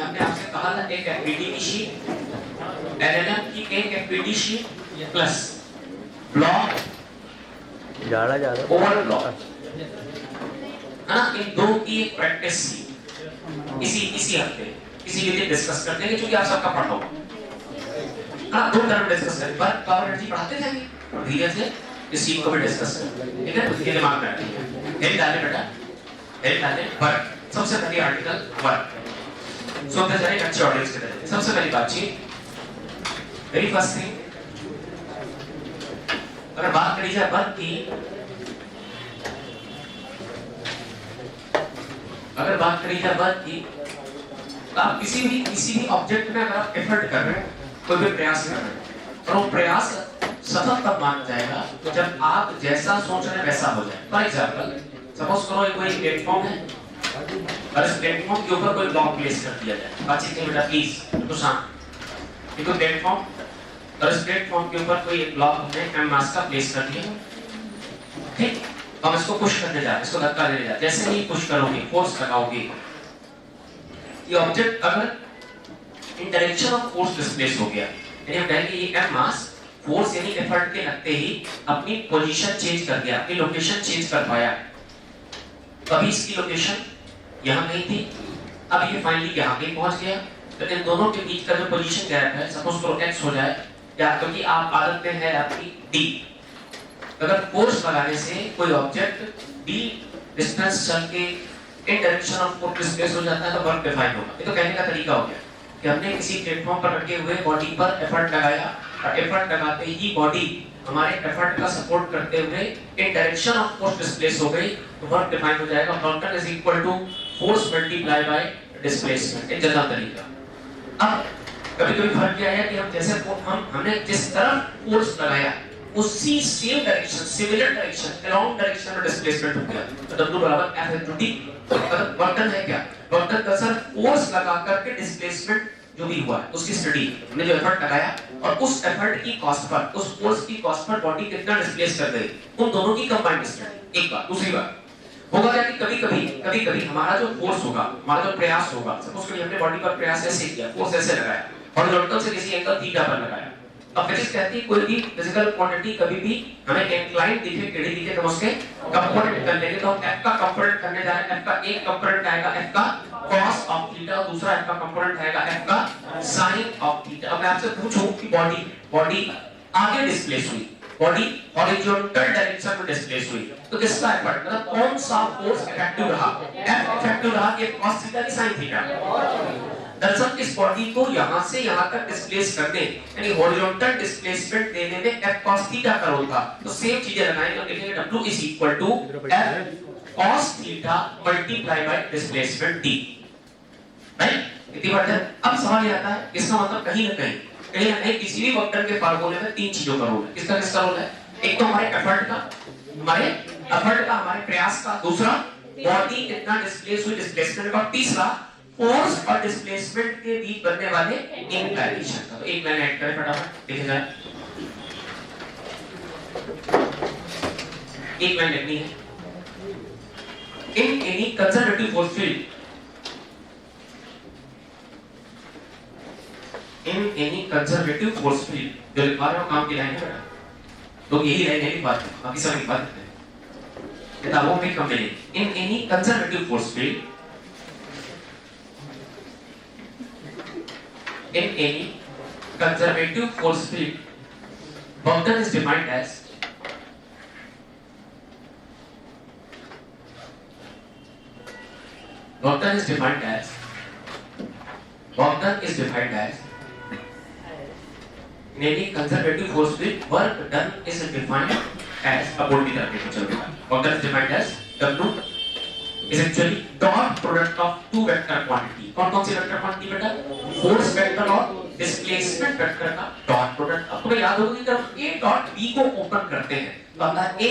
हमने आपसे कहा था एक एफपीटी की शीट, एलएलएम की एक एफपीटी शीट प्लस ब्लॉक ज्यादा ओवरब्लॉक है ना, इन दो की एक प्रैक्टिस इसी हफ्ते इसी के लिए डिस्कस करते हैं, क्योंकि आप सबका पढ़ा होगा। हाँ, दो टर्म डिस्कस करें, वर्क पावर एनर्जी पढ़ाते जाएंगे धीरे से, इस चीज को भी डिस्कस करें, ठीक है। उसके दिमाग में रखिए, हेड डालें बेटा, हेड डालें वर्क, सबसे पहली आर्टिकल वर्क, सुनते जाए अच्छे ऑडियंस के तरह। सबसे पहली बातचीत, वेरी फर्स्ट थिंग, अगर बात करी जाए वर्क की, अगर बात करी जाए वर्क की, तो आप किसी भी ऑब्जेक्ट में अगर आप एफर्ट कर रहे हैं, कोई भी प्रयास कर रहे हैं, और वो प्रयास सफल तब मान जाएगा जब आप जैसा सोच रहे हैं वैसा हो जाए। फॉर एग्जाम्पल, सपोज करो कोई प्लेटफॉर्म है और इस प्लेटफॉर्म के ऊपर कोई ब्लॉक प्लेस कर दिया जाए। बातचीत नहीं बेटा प्लीज, तो शांत। एक प्लेटफॉर्म और इस प्लेटफॉर्म के ऊपर कोई एक ब्लॉक हमने एम मास का प्लेस कर दिया, ठीक। हम इसको पुश करने जा रहे हैं, इसको धक्का देने जा रहे हैं। जैसे ही पुश करोगे, फोर्स लगाओगे, ये ऑब्जेक्ट अगर इन डायरेक्शन ऑफ फोर्स डिस्प्लेस हो गया, यानी हम कहेंगे ये एम मास फोर्स यानी एफर्ट के लगते ही अपनी पोजीशन चेंज कर दिया, अपनी लोकेशन चेंज कर पाया। अभी इसकी लोकेशन यहाँ कहीं थी, अब ये फाइनली यहाँ कहीं पहुंच गया। तो इन दोनों के बीच का जो पोजीशन गैप है, सपोज करो x हो जाए, या क्योंकि आप आदत में है आपकी d, अगर फोर्स लगाने से कोई ऑब्जेक्ट d डिस्टेंस चल के इन डायरेक्शन ऑफ फोर्स डिस्प्लेस हो जाता है, तो वर्क डिफाइन होगा। ये तो कहने का तरीका हो गया कि हमने किसी प्लेटफॉर्म पर रखे हुए बॉडी पर एफर्ट लगाया, और एफर्ट लगाते ही बॉडी हमारे एफर्ट का सपोर्ट करते हुए in direction of force displace हो गई, तो वर्क डिफाइन हो जाएगा। Total is equal to force multiply by displacement, एक जनरल तरीका। अब कभी-कभी फर्क क्या है कि हम जैसे हमने जिस तरफ फोर्स लगाया उसी same direction, similar direction, along direction में डिस्प्लेसमेंट हो गया, तो W बराबर F into D। मतलब वर्क डन है क्या? वर्क डन का सर फोर्स लगा करके डिस्प्लेसमेंट जो भी हुआ है उसकी स्टडी, हमने जो एफर्ट लगाया और उस एफर्ट की कॉस्ट पर, उस फोर्स की कॉस्ट पर बॉडी कितना डिस्प्लेस कर गई, उन दोनों की कंबाइंड स्टडी। एक बात। दूसरी बात होगा क्या कि कभी-कभी हमारा जो फोर्स होगा, हमारा जो प्रयास होगा, सपोज करिए हमने बॉडी पर प्रयास ऐसे किया, फोर्स ऐसे लगाया, हॉरिजॉन्टल से किसी एंगल थीटा पर लगाया। अब फिजिक्स कहती है कोई भी फिजिकल क्वांटिटी कभी भी हमें इंक्लाइन दिखे, टेढ़ी दिखे, तो उसके कंपोनेंट कर लेंगे। तो हम f का कंपोनेंट करने जा रहे हैं। f का एक कंपोनेंट आएगा f का cos ऑफ थीटा, दूसरा f का कंपोनेंट आएगा f का sin ऑफ थीटा। अब मैं आपसे पूछूं कि बॉडी आगे डिस्प्लेस हुई, बॉडी हॉरिजॉन्टल डायरेक्शन में डिस्प्लेस हुई, तो किसका एफर्ट, मतलब कौन सा फोर्स इफेक्टिव रहा? f इफेक्टिव रहा कि cos थीटा की sin थीटा? दरअसल इस बॉडी को यहां से यहां तक डिस्प्लेस करने, यानी हॉरिजॉन्टल डिस्प्लेसमेंट देने में f cos थीटा का रोल था। तो सेम चीजें लगाएंगे और लिखेंगे W is equal to f cos theta multiply by displacement d, right. इतनी बात है। अब सवाल ये आता है, इसका मतलब कहीं ना कहीं किसी भी वेक्टर के फार्मूले में तीन चीजों का रोल है। किसका किसका रोल है? एक तो हमारे एफर्ट का, हमारे प्रयास का, दूसरा बॉडी कितना डिस्प्लेस हुई, डिस्प्लेसमेंट का, तीसरा फोर्स और डिस्प्लेसमेंट के बीच बनने वाले इंक्लाइनेशन का। तो एक लाइन ऐड करें फटाफट, देखें जाए, एक लाइन लिखनी है। In any conservative force field, in any conservative force field, जो लिखवा रहे हो काम की लाइन है बेटा, तो यही लाइन है, बात है, बाकी सब लिखवा देते हैं किताबों में कम मिलेगी। In any conservative force field, in any conservative force field, work done is defined as in any conservative force field, work done is defined as a bold determinant. Work done is defined as W is actually dot product of two vector quantity। कौन C vector quantity बेटा? Force vector और displacement vector का dot product. अब तुम्हें याद होगा कि जब A डॉट B को ओपन करते हैं तो आता है A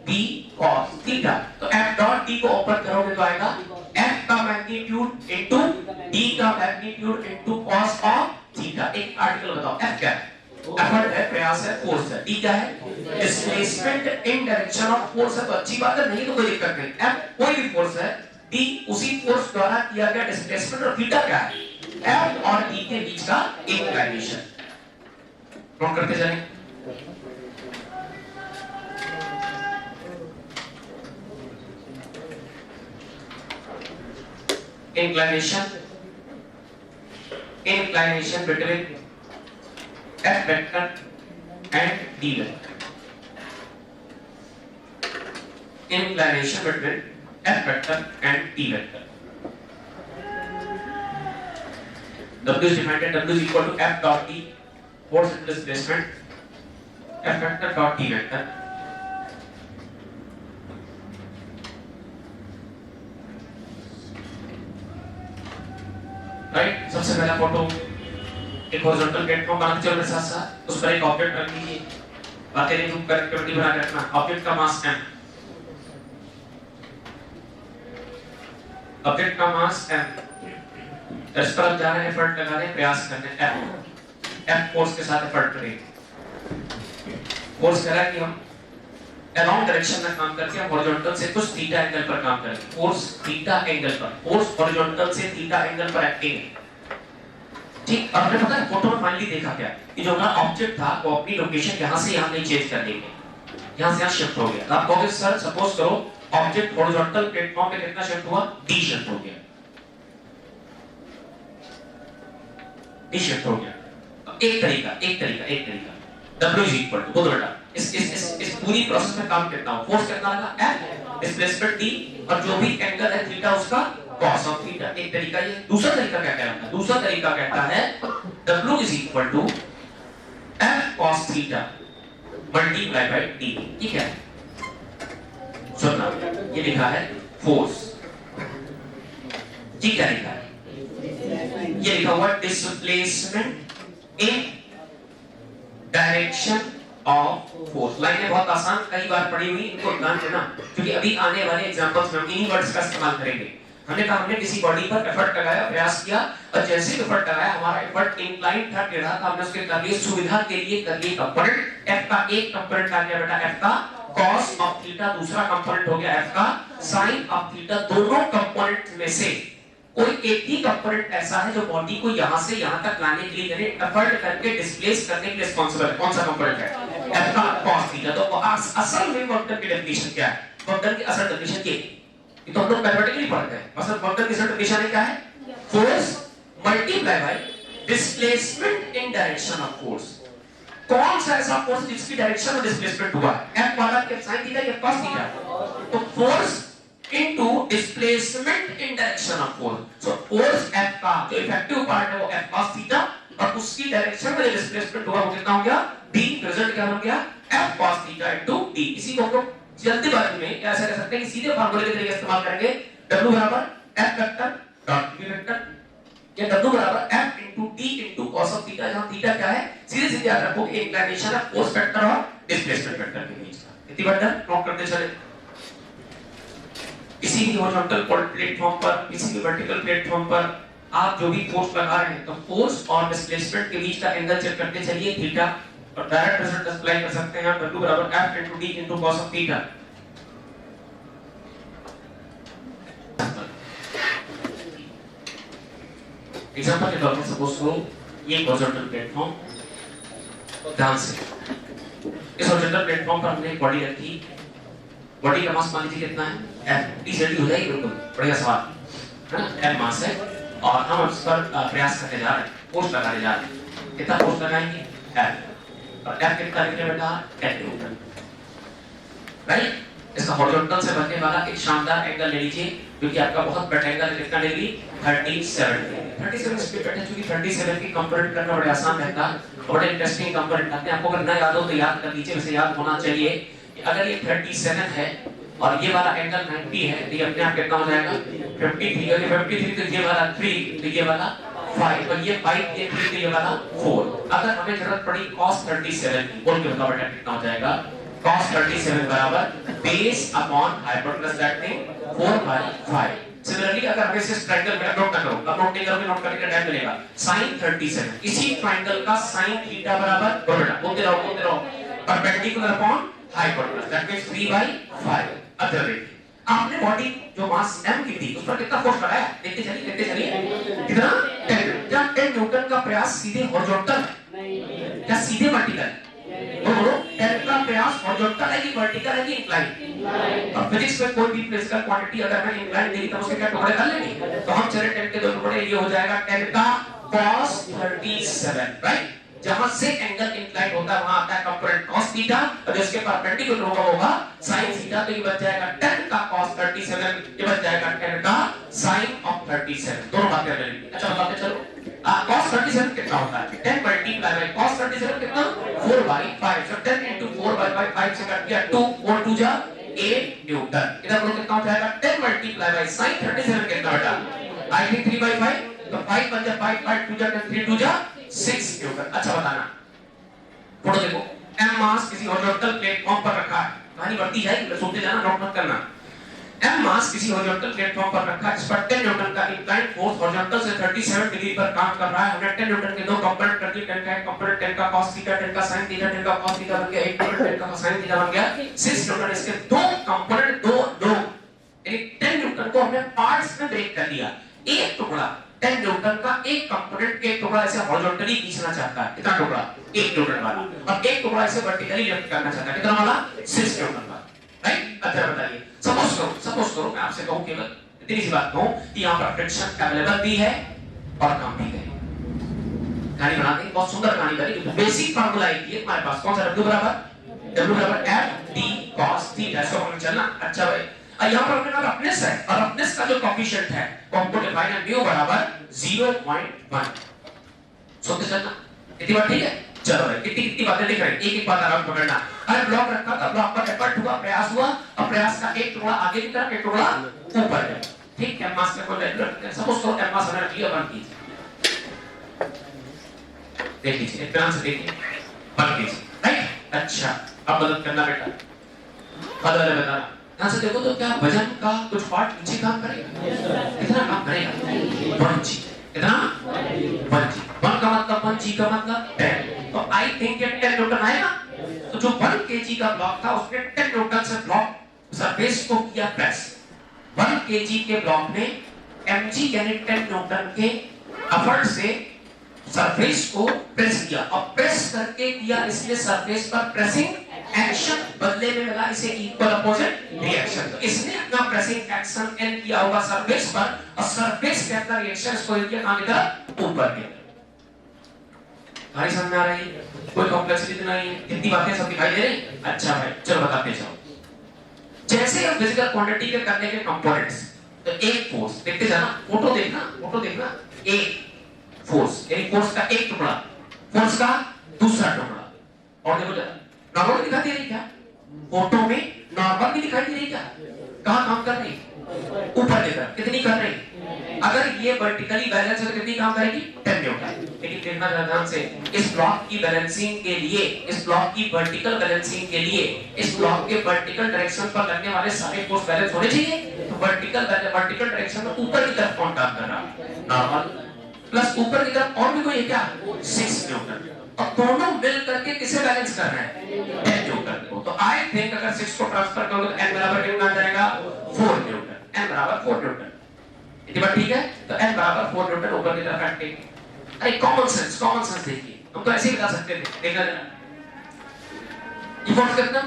B cos थीटा, तो F डॉट D को ओपन करोगे तो आएगा F का मैग्नीट्यूड इनटू D का magnitude into cos of theta. एक आर्टिकल बताओ, F क्या है? एफर्ट है, प्रयास है, फोर्स है। D क्या है? Displacement in direction of force है, तो अच्छी बात है, नहीं तो कोई दिक्कत नहीं। F कोई भी फोर्स है, D उसी फोर्स द्वारा किया गया डिस्प्लेसमेंट, और थीटा क्या है? F और D के बीच का इंक्लाइनेशन नोट करते चलें। inclination between F vector and D vector. Inclination between F vector and D vector. W is defined as W is equal to F dot D, force and displacement, F vector dot D vector. Right, सबसे पहला photo एक horizontal platform बना के चलने साथ साथ उस पर एक ऑब्जेक्ट रख लीजिए। बातें नहीं, तुम कनेक्टिविटी बना के रखना। ऑब्जेक्ट का मास m, ऑब्जेक्ट का मास m, इस पर जा रहे हैं, एफर्ट लगा रहे हैं, प्रयास कर रहे हैं, f फोर्स के साथ एफर्ट करेंगे। फोर्स कह रहा है कि हम अलोंग डायरेक्शन में काम करके हम हॉरिजॉन्टल से कुछ थीटा एंगल पर काम करेंगे। फोर्स थीटा एंगल पर, फोर्स हॉरिजॉन्टल से थीटा एंगल पर एक्टिंग है। ठीक, अब हमें पता है फोटो में फाइनली देखा क्या कि जो हमारा ऑब्जेक्ट था वो अपनी लोकेशन यहां से यहां नहीं चेंज कर लेंगे, यहां से यहां शिफ्ट हो गया। आप कहोगे सर सपोज करो ऑब्जेक्ट हॉरिजॉन्टल प्लेटफॉर्म पे कितना शिफ्ट हुआ, d शिफ्ट हो गया, d शिफ्ट हो गया। एक तरीका W is equal to, बोलो बेटा इस पूरी प्रोसेस में काम कितना हो, फोर्स कितना लगा F, डिस्प्लेसमेंट D, और जो भी एंगल है थीटा उसका cos ऑफ थीटा। एक तरीका ये। दूसरा तरीका क्या कहता है, दूसरा तरीका कहता है W is equal to F cos theta multiply by D। ठीक है, सुनना, ये लिखा है फोर्स, ठीक है, लिखा है, ये लिखा हुआ displacement in direction of force. लाइनें बहुत आसान, कई बार पढ़ी हुई, इनको ध्यान देना क्योंकि अभी आने वाले एग्जांपल्स में हम इन्हीं वर्ड्स का इस्तेमाल करेंगे। हमने कहा हमने किसी बॉडी पर एफर्ट लगाया, प्रयास किया, और जैसे एफर्ट लगाया हमारा एफर्ट इंक्लाइन था, टेढ़ा था, हमने उसके कर लिए सुविधा के लिए कर लिए कंपोनेंट। F का एक कंपोनेंट आ गया बेटा F का cos ऑफ थीटा, दूसरा कंपोनेंट हो गया F का sin ऑफ थीटा। दोनों कंपोनेंट में से कोई एक ही कंपोनेंट ऐसा है जो बॉडी को यहां से यहां तक लाने के लिए एफर्ट करके डिस्प्लेस करने के लिए रिस्पांसिबल है। कौन सा कंपोनेंट है, F का cos थीटा। तो असल में वर्क की डेफिनेशन क्या है, वर्क की असल डेफिनेशन ये तो हम लोग मैथमेटिकली पढ़ते हैं। मतलब वर्क की असल डेफिनेशन क्या है, force multiply by displacement in direction of force. कौन सा ऐसा फोर्स जिसकी डायरेक्शन में डिस्प्लेसमेंट हुआ है, F वाला क्या sin थीटा या cos थीटा, तो force into displacement in direction of force. So force F का जो इफेक्टिव पार्ट है वो F cos थीटा, और उसकी डायरेक्शन में डिस्प्लेसमेंट हुआ वो कितना हो गया D, रिजल्ट क्या हो गया F cos theta into D। इसी को हम लोग जल्दबाजी में ऐसा कर सकते हैं कि सीधे फार्मूले के तरीके इस्तेमाल करेंगे, W बराबर F vector dot D vector, या W बराबर F into D into cos of theta, जहां थीटा क्या है सीधे सीधे याद रखो कि इंक्लिनेशन है फोर्स वेक्टर और डिस्प्लेसमेंट वेक्टर के बीच का। इतनी बात नोट करते चले। किसी भी हॉरिजॉन्टल प्लेटफॉर्म पर, किसी भी वर्टिकल प्लेटफॉर्म पर आप जो भी फोर्स लगा रहे हैं तो फोर्स और डिस्प्लेसमेंट के बीच का एंगल चेक करते चलिए थीटा, और डायरेक्ट रिजल्ट अप्लाई कर सकते हैं W बराबर F into D into cos of theta. Example के तौर पर सपोज करो ये हॉरिजॉन्टल प्लेटफॉर्म, ध्यान से इस हॉरिजॉन्टल प्लेटफॉर्म पर हमने एक बॉडी रखी, बॉडी का मास मान लीजिए कितना है F, D जल्दी हो जाएगी, बिल्कुल बढ़िया सवाल है ना। F मास है और हम उस पर प्रयास करने जा रहे हैं, फोर्स लगाने जा रहे हैं। कितना फोर्स लगाएंगे F, और F कितना लिखने बेटा F, राइट। इसका हॉरिजॉन्टल से बनने वाला एक शानदार एंगल ले लीजिए, क्योंकि आपका बहुत बड़ा एंगल है, कितना डिग्री 37 स्पीड है, क्योंकि 37 की कंपोनेंट करना बड़ा आसान रहता है, बड़े इंटरेस्टिंग कंपोनेंट आते हैं। आपको अगर ना याद हो तो याद कर लीजिए, वैसे याद होना चाहिए। अगर ये 37 है और ये वाला एंगल 90 है तो ये अपने आप कितना हो जाएगा 53, और ये 53 तो ये वाला 3 तो ये वाला 5, और ये 5 ये 3 तो ये वाला 4। अगर हमें जरूरत पड़ी cos 37 की, बोल के बताओ बेटा कितना हो जाएगा, cos 37 बराबर base upon hypotenuse, that mean 4/5। Similarly अगर हमें इस ट्रायंगल में नोट कर लो, अब नोट नहीं करोगे, नोट करने का टाइम मिलेगा, sin 37 इसी ट्रायंगल का sin थीटा बराबर, बोलो बेटा बोलते रहो, perpendicular upon hypotenuse, that means 3/5। अब देखिए आपने बॉडी जो मास m की थी उस पर कितना फोर्स लगाया, देखते चलिए कितना 10 न्यूटन का प्रयास सीधे हॉरिजॉन्टल या सीधे वर्टिकल, बोलो 10 का प्रयास हॉरिजॉन्टल है कि वर्टिकल है कि इंक्लाइन। अब फिजिक्स में कोई भी फिजिकल क्वांटिटी अगर मैं इंक्लाइन देगी तो उसके क्या टुकड़े कर लेंगे, तो हम चले 10 के दो टुकड़े, ये हो जाएगा 10 का cos 37, राइट। जहां से एंगल इंक्लाइन होता है वहां आता है कंपोनेंट cos थीटा, और जिसके परपेंडिकुलर होगा sin थीटा, तो ये बच जाएगा 10 का cos 37, ये बच जाएगा 10 का sin of 37, दोनों बातें मिलेंगी। अच्छा बताते चलो, cos 37 कितना होता है, 10 मल्टीप्लाई बाय cos 37 कितना 4/5, so 10 into 4/5 से कट गया 2, 4 2 जा 8 न्यूटन। इधर बोलो कितना हो जाएगा 10 मल्टीप्लाई बाय sin 37 कितना बेटा, I think 3/5, तो 5 बन जा 5 5 2 जा 3 2 जा 6 न्यूटन। अच्छा बताना, फोटो देखो, m मास किसी हॉरिजॉन्टल प्लेटफॉर्म पर रखा है, कहानी बढ़ती जाएगी, सुनते जाना, नोट मत करना। m मास किसी हॉरिजॉन्टल प्लेटफॉर्म पर रखा है, इस पर 10 न्यूटन का इंक्लाइंड फोर्स हॉरिजॉन्टल से 37 डिग्री पर काम कर रहा है। हमने 10 न्यूटन के दो कंपोनेंट कर दिए, 10 का एक कंपोनेंट 10 का cos थीटा, 10 का sin थीटा, 10 का cos थीटा बन गया, एक कंपोनेंट 10 का sin थीटा बन गया 6 न्यूटन। इसके दो कंपोनेंट दो यानी 10 न्यूटन को हमने पार्ट्स में ब्रेक कर दिया। एक टुकड़ा 10 न्यूटन का एक कंपोनेंट के टुकड़ा ऐसे हॉरिजॉन्टली खींचना चाहता है, कितना टुकड़ा 1 न्यूटन वाला, और एक टुकड़ा ऐसे वर्टिकली लिफ्ट करना चाहता है, कितना वाला 6 न्यूटन वाला, राइट। अच्छा बताइए, सपोज करो मैं आपसे कहूं, केवल इतनी सी बात कहूं कि यहां पर फ्रिक्शन अवेलेबल भी है और कम भी है। कहानी बनाते हैं, बहुत सुंदर कहानी करेंगे। बेसिक फार्मूला एक ही है हमारे पास, कौन सा, W बराबर F D cos थीटा, इसको हम चलना। अच्छा भाई, यहाँ पर हमने कहा रफनेस है, और रफनेस का जो कोएफिशिएंट है वो हमको डिफाइन है म्यू बराबर 0.1। सुनते चलना, इतनी बात ठीक है। चलो भाई, कितनी बातें लिख रहे हैं, एक एक बात आराम पकड़ना। अरे ब्लॉक रखा था, ब्लॉक पर एफर्ट हुआ, प्रयास हुआ, और प्रयास का एक टुकड़ा आगे की तरफ, एक टुकड़ा ऊपर है, ठीक है। मास में कोई सपोज करो एम मास हमने लिया 1 kg, देख लीजिए ध्यान से देखिए 1 kg, राइट। अच्छा अब मदद करना बेटा, बदल बताना ध्यान से देखो, तो क्या वजन का कुछ पार्ट नीचे काम करेगा, कितना काम करेगा 1 g, कितना 1 g, 1 का मतलब 1 g का मतलब 10, तो आई थिंक ये 10 न्यूटन आएगा। तो जो 1 kg का ब्लॉक था उसने 10 न्यूटन से ब्लॉक सरफेस को किया प्रेस, 1 kg के ब्लॉक ने mg यानी 10 न्यूटन के एफर्ट से सरफेस को प्रेस किया, और प्रेस करके किया इसने सरफेस पर प्रेसिंग एक्शन, बदले में मिला इसे इक्वल अपोजिट रिएक्शन। तो इसने अपना प्रेसिंग एक्शन n किया होगा सरफेस पर, और सरफेस के अंदर रिएक्शन इसको किया कहां की तरफ, ऊपर की तरफ। हमारी समझ में आ रही है, कोई कॉम्प्लेक्सिटी नहीं है, कितनी बातें सब दिखाई दे रही। अच्छा भाई चलो बताते जाओ, जैसे हम फिजिकल क्वांटिटी के करने के कंपोनेंट्स, तो एक फोर्स देखते जाना, फोटो देखना, एक फोर्स यानी फोर्स का एक टुकड़ा, फोर्स का दूसरा टुकड़ा, और देखो जरा नॉर्मल दिखाई दे रही क्या, फोटो में नॉर्मल भी दिखाई दे रही क्या, कहां काम कर रही, ऊपर की तरफ, कितनी कर रही, अगर ये वर्टिकली बैलेंस है तो कितनी काम करेगी 10 न्यूटन। लेकिन देखना ध्यान से, इस ब्लॉक की बैलेंसिंग के लिए, इस ब्लॉक की वर्टिकल बैलेंसिंग के लिए, इस ब्लॉक के वर्टिकल डायरेक्शन पर लगने वाले सारे फोर्स बैलेंस होने चाहिए। तो वर्टिकल डायरेक्शन में ऊपर की तरफ कौन काम कर रहा है, नॉर्मल, प्लस ऊपर की तरफ और भी कोई है क्या 6 न्यूटन, और दोनों मिल करके किसे बैलेंस कर रहे हैं 10 न्यूटन को। तो आई थिंक अगर 6 को ट्रांसफर करोगे तो n बराबर कितना आ जाएगा 4 न्यूटन, n बराबर 4 न्यूटन, इतनी बात ठीक है। तो n बराबर 4 न्यूटन ऊपर की तरफ रखेंगे। अरे कॉमन सेंस देखिए, हम तो ऐसे ही बता सकते थे, देखना जरा ये फोर्स कितना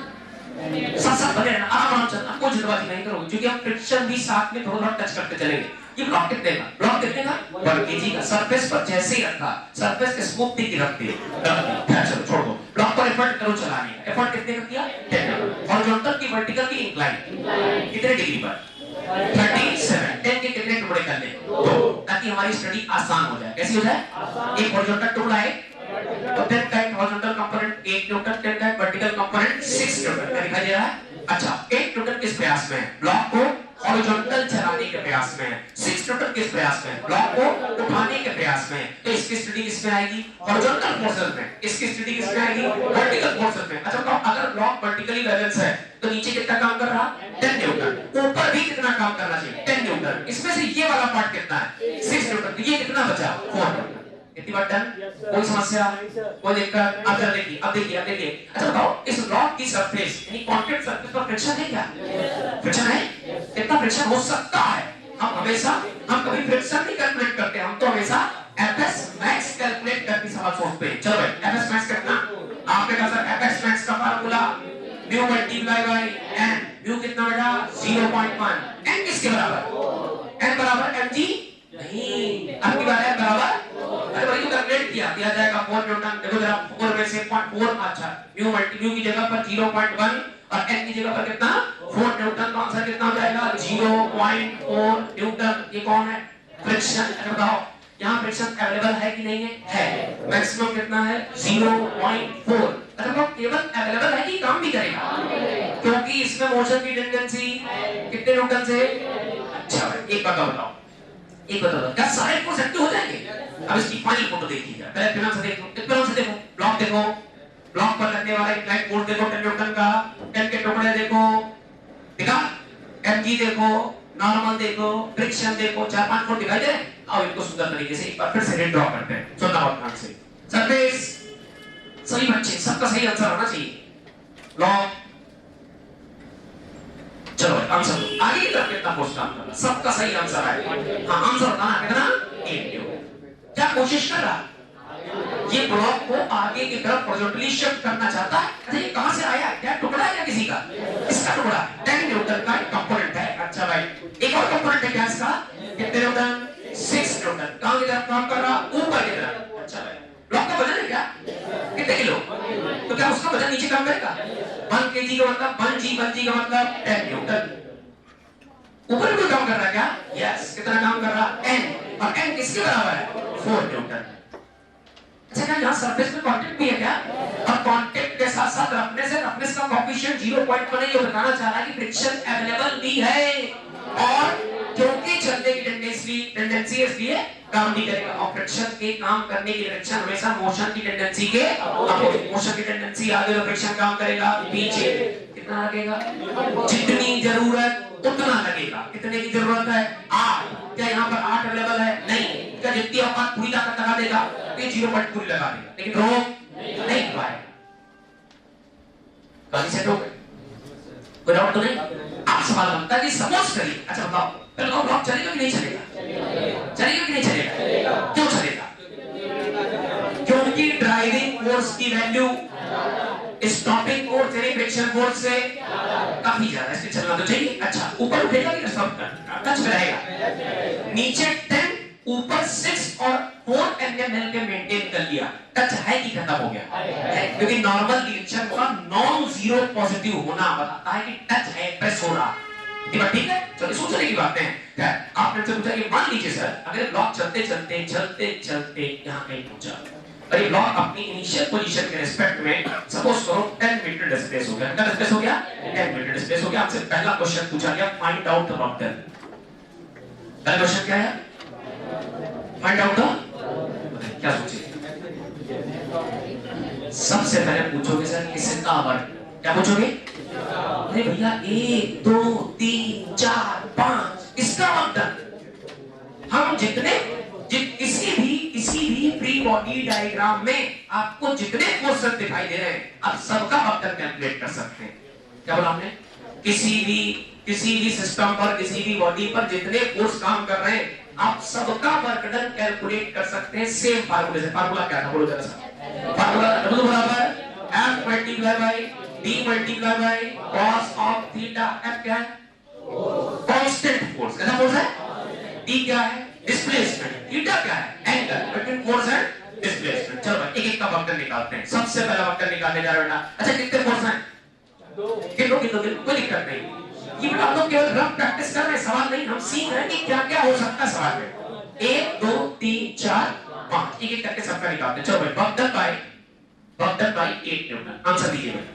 साथ बने रहना, आराम चलना, कोई जल्दबाजी नहीं करोगे, क्योंकि हम फ्रिक्शन भी साथ में थोड़ा टच करते चलेंगे। ये ब्लॉक कितने का 1 kg का, सरफेस पर जैसे ही रखा, सरफेस के स्मूथ की रखते चलो छोड़ दो, ब्लॉक पर एफर्ट करो चलाने का, एफर्ट कितने का किया 10, हॉरिजॉन्टल की वर्टिकल की इंक्लाइन कितने डिग्री पर 37, 10 के कितने टुकड़े कर ले 2, ताकि हमारी स्टडी आसान हो जाए। कैसी हो जाए, एक हॉरिजॉन्टल टुकड़ा है तो 10 का एक हॉरिजॉन्टल कंपोनेंट 1 न्यूटन, 10 का एक वर्टिकल कंपोनेंट 6 न्यूटन, क्या दिखाई दे रहा है। अच्छा 1 न्यूटन किस प्रयास में है, ब्लॉक को हॉरिजॉन्टल चलाने के प्रयास में, 6 न्यूटन किस प्रयास में, ब्लॉक को उठाने के प्रयास में। तो इसकी स्टडी किसमें आएगी, हॉरिजॉन्टल फोर्सेस में, इसकी स्टडी किसमें आएगी, वर्टिकल फोर्सेस में। अच्छा तो अगर ब्लॉक वर्टिकली बैलेंस है तो नीचे कितना काम कर रहा 10 न्यूटन, ऊपर भी कितना काम करना चाहिए 10 न्यूटन, इसमें से ये वाला पार्ट कितना है 6 न्यूटन, तो ये कितना बचा 4 न्यूटन। कितनी बात डन, कोई समस्या, कोई दिक्कत। अब देखिए अच्छा बताओ, इस ब्लॉक की सरफेस यानी कॉन्क्रीट सरफेस पर फ्रिक्शन है क्या, फ्रिक्शन है कितना फ्रिक्शन हो सकता है। हम कभी फ्रिक्शन नहीं कैलकुलेट करते, हम तो हमेशा एफएस मैक्स कैलकुलेट करके सवाल सोचते हैं। चलो भाई एफएस मैक्स कितना, आपने कहा सर एफएस मैक्स का formula mu multiply by N. Mu कितना बेटा 0.1। एन किसके बराबर, एन बराबर mg नहीं, आपकी बात है बराबर, अरे भाई तो कैलकुलेट दिया जाएगा 4 न्यूटन। देखो जरा 4 में से 0.4, अच्छा म्यू की जगह पर 0.1 और n की जगह पर कितना 4 न्यूटन, तो आंसर कितना हो जाएगा 0.4 न्यूटन। ये कौन है, फ्रिक्शन। अच्छा बताओ यहाँ फ्रिक्शन अवेलेबल है कि नहीं है, मैक्सिमम कितना है 0.4। अच्छा वो केवल अवेलेबल है कि काम भी करेगा, क्योंकि इसमें मोशन की टेंडेंसी कितने न्यूटन से। अच्छा भाई एक बात बताओ, क्या सारे फोर्स एक्टिव हो जाएंगे। अब इसकी फाइनल फोटो देखिएगा, पहले फिल्म से देखो, ब्लॉक देखो, ब्लॉक पर लगने वाला इम्प्लाइड फोर्स देखो 10 न्यूटन का, 10 के टुकड़े देखो, देखा, mg देखो, नॉर्मल देखो, फ्रिक्शन देखो, 4-5 फोर्स दिखाई दे रहे हैं। अब इनको सुंदर तरीके से एक बार फिर से ड्रॉ करते हैं, सुनना बहुत ध्यान से। सरफेस सही बच्चे, सबका सही आंसर होना चाहिए। ब्लॉक, चलो आंसर दो, आगे की तरफ कितना फोर्स काम कर रहा, सबका सही आंसर है। हाँ आंसर बताना कितना, 8 क्या कोशिश कर रहा, ये ब्लॉक को आगे की तरफ हॉरिजॉन्टली शिफ्ट करना चाहता है। अच्छा ये कहां से आया, क्या टुकड़ा है या किसी का, इसका टुकड़ा 10 न्यूटन का कंपोनेंट है। अच्छा भाई एक और कंपोनेंट है क्या इसका, कितने न्यूटन 6 न्यूटन, कहां की तरफ काम कर रहा, ऊपर की तरफ। अच्छा भाई ब्लॉक का वजन है क्या, कितने किलो, तो क्या उसका वजन नीचे काम करेगा, 1 kg का मतलब 1g का मतलब 10 न्यूटन। ऊपर भी काम कर रहा है क्या, यस, कितना काम कर रहा n, और n किसके बराबर है 4 न्यूटन। अच्छा क्या यहाँ सरफेस में कांटेक्ट भी है क्या, और कांटेक्ट के साथ साथ रफनेस का कोएफिशिएंट 0.1 है, ये बताना चाह रहा है कि फ्रिक्शन अवेलेबल भी है, और क्योंकि चलने की टेंडेंसी इसलिए काम नहीं करेगा। और फ्रिक्शन के काम करने की डायरेक्शन हमेशा मोशन की टेंडेंसी के अपोजिट, मोशन की टेंडेंसी आगे तो फ्रिक्शन काम करेगा पीछे। कितना लगेगा, जितनी जरूरत उतना लगेगा। कितने की जरूरत है 8, क्या यहाँ पर 8 अवेलेबल है, नहीं, क्या जितनी औकात पूरी ताकत लगा देगा ये 0 पूरी लगा देगा, लेकिन रोक नहीं पाएगा। कहानी सेट हो गए, कोई डाउट तो नहीं। आप सवाल बनता है कि सपोज करिए, अच्छा बताओ पहले ब्लॉक चलेगा कि नहीं चलेगा, चलेगा कि नहीं चलेगा, क्यों चलेगा, क्योंकि ड्राइविंग फोर्स की वैल्यू स्टॉपिंग फोर्स यानी फ्रिक्शन फोर्स से काफी ज्यादा, इसलिए चलना तो चाहिए। अच्छा ऊपर उठेगा कि स्टॉप टच पे रहेगा, नीचे 10 ऊपर 6 और 4 nm के मेंटेन कर लिया, टच है कि खत्म हो गया है, क्योंकि नॉर्मल रिएक्शन का नॉन जीरो पॉजिटिव होना बताता है कि टच है, प्रेस हो रहा। ठीक है, चलिए सोचने की बातें हैं। आपने से पूछा कि मान लीजिए सर अगर ब्लॉक चलते यहाँ कहीं पहुंचा, और ये ब्लॉक अपनी इनिशियल पोजीशन के रिस्पेक्ट में सपोज करो 10 मीटर डिस्प्लेस हो गया, कितना डिस्प्लेस हो गया 10 मीटर डिस्प्लेस हो गया। आपसे पहला क्वेश्चन पूछा गया फाइंड आउट द वेक्टर। पहला क्वेश्चन क्या है, फाइंड आउट द, क्या सोचे, सबसे पहले पूछोगे सर किसका वर्ग, क्या पूछोगे, अरे भैया 1 2 3 4 5 इसका वर्ग। हम किसी भी फ्री बॉडी डायग्राम में आपको जितने फोर्सेस दिखाई दे रहे हैं आप सबका वेक्टर कैलकुलेट कर सकते हैं। क्या बोला हमने, किसी भी सिस्टम पर, किसी भी बॉडी पर जितने फोर्स काम कर रहे हैं आप सबका वर्क डन कैलकुलेट कर सकते हैं सेम फार्मूले से। फार्मूला क्या था बोलो जरा सा, फार्मूला W बराबर F multiply by D multiply by cos of theta. F क्या है, कांस्टेंट फोर्स, कैसा फोर्स है, D क्या है डिस्प्लेसमेंट, थीटा क्या है angle between force and displacement. चलो भाई एक एक का वेक्टर निकालते हैं। सबसे पहला वेक्टर निकालने जा रहे हो बेटा, अच्छा कितने फोर्स हैं, कितने कोई दिक्कत नहीं, ये बेटा हम लोग केवल रफ प्रैक्टिस कर रहे हैं, सवाल नहीं, हम सीख रहे हैं कि क्या क्या हो सकता है सवाल में। 1 2 3 4 5 एक एक करके सबका निकालते हैं। चलो भाई वेक्टर बाय 8 न्यूटन, आंसर दीजिए बेटा,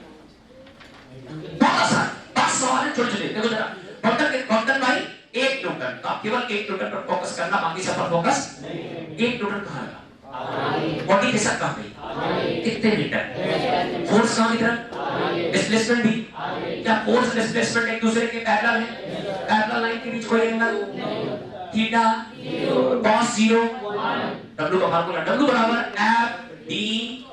बहुत आसान, 5 सवाल है छोटे-छोटे। देखो जरा वेक्टर बाय 8 न्यूटन, तो आप केवल 8 न्यूटन पर फोकस करना, बाकी सब पर फोकस नहीं। 8 न्यूटन कहां लगा, बॉडी के साथ कहां गई, कितने मीटर, फोर्स कहां की तरफ, डिस्प्लेसमेंट भी, क्या फोर्स डिस्प्लेसमेंट एक दूसरे के पैरेलल है, पैरेलल लाइन के बीच कोई एंगल, थीटा cos 0, W का फार्मूला W बराबर F D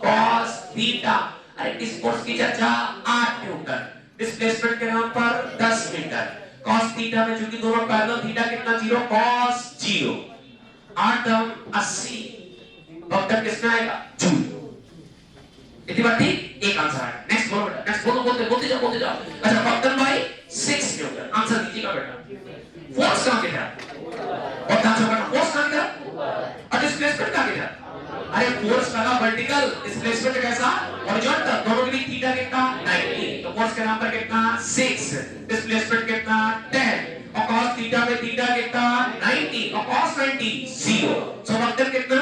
cos थीटा। अरे इस फोर्स की चर्चा 8 न्यूटन, डिस्प्लेसमेंट के नाम पर 10 मीटर, cos थीटा में चूंकि दोनों पैरेलल, थीटा कितना 0, cos 0, 8 टर्म 80, वक्र कितना आएगा 2। इतनी बात ठीक, एक आंसर आएगा। नेक्स्ट बोलो बेटा, नेक्स्ट बोलते जाओ। अच्छा, वक्र बाई 6 न्यूटन, आंसर दीजिएगा बेटा। फोर्स कहां की तरफ, और कहां से बेटा फोर्स कहां की तरफ, और डिस्प्लेसमेंट कहां की तरफ। अरे फोर्स लगा वर्टिकल, डिस्प्लेसमेंट कैसा हॉरिजॉन्टल, दोनों के बीच थीटा कितना 90, तो फोर्स के नाम पर कितना 6, डिस्प्लेसमेंट कितना 10, और cos थीटा में थीटा कितना 90 और cos 90 0, सो वक्र कितना।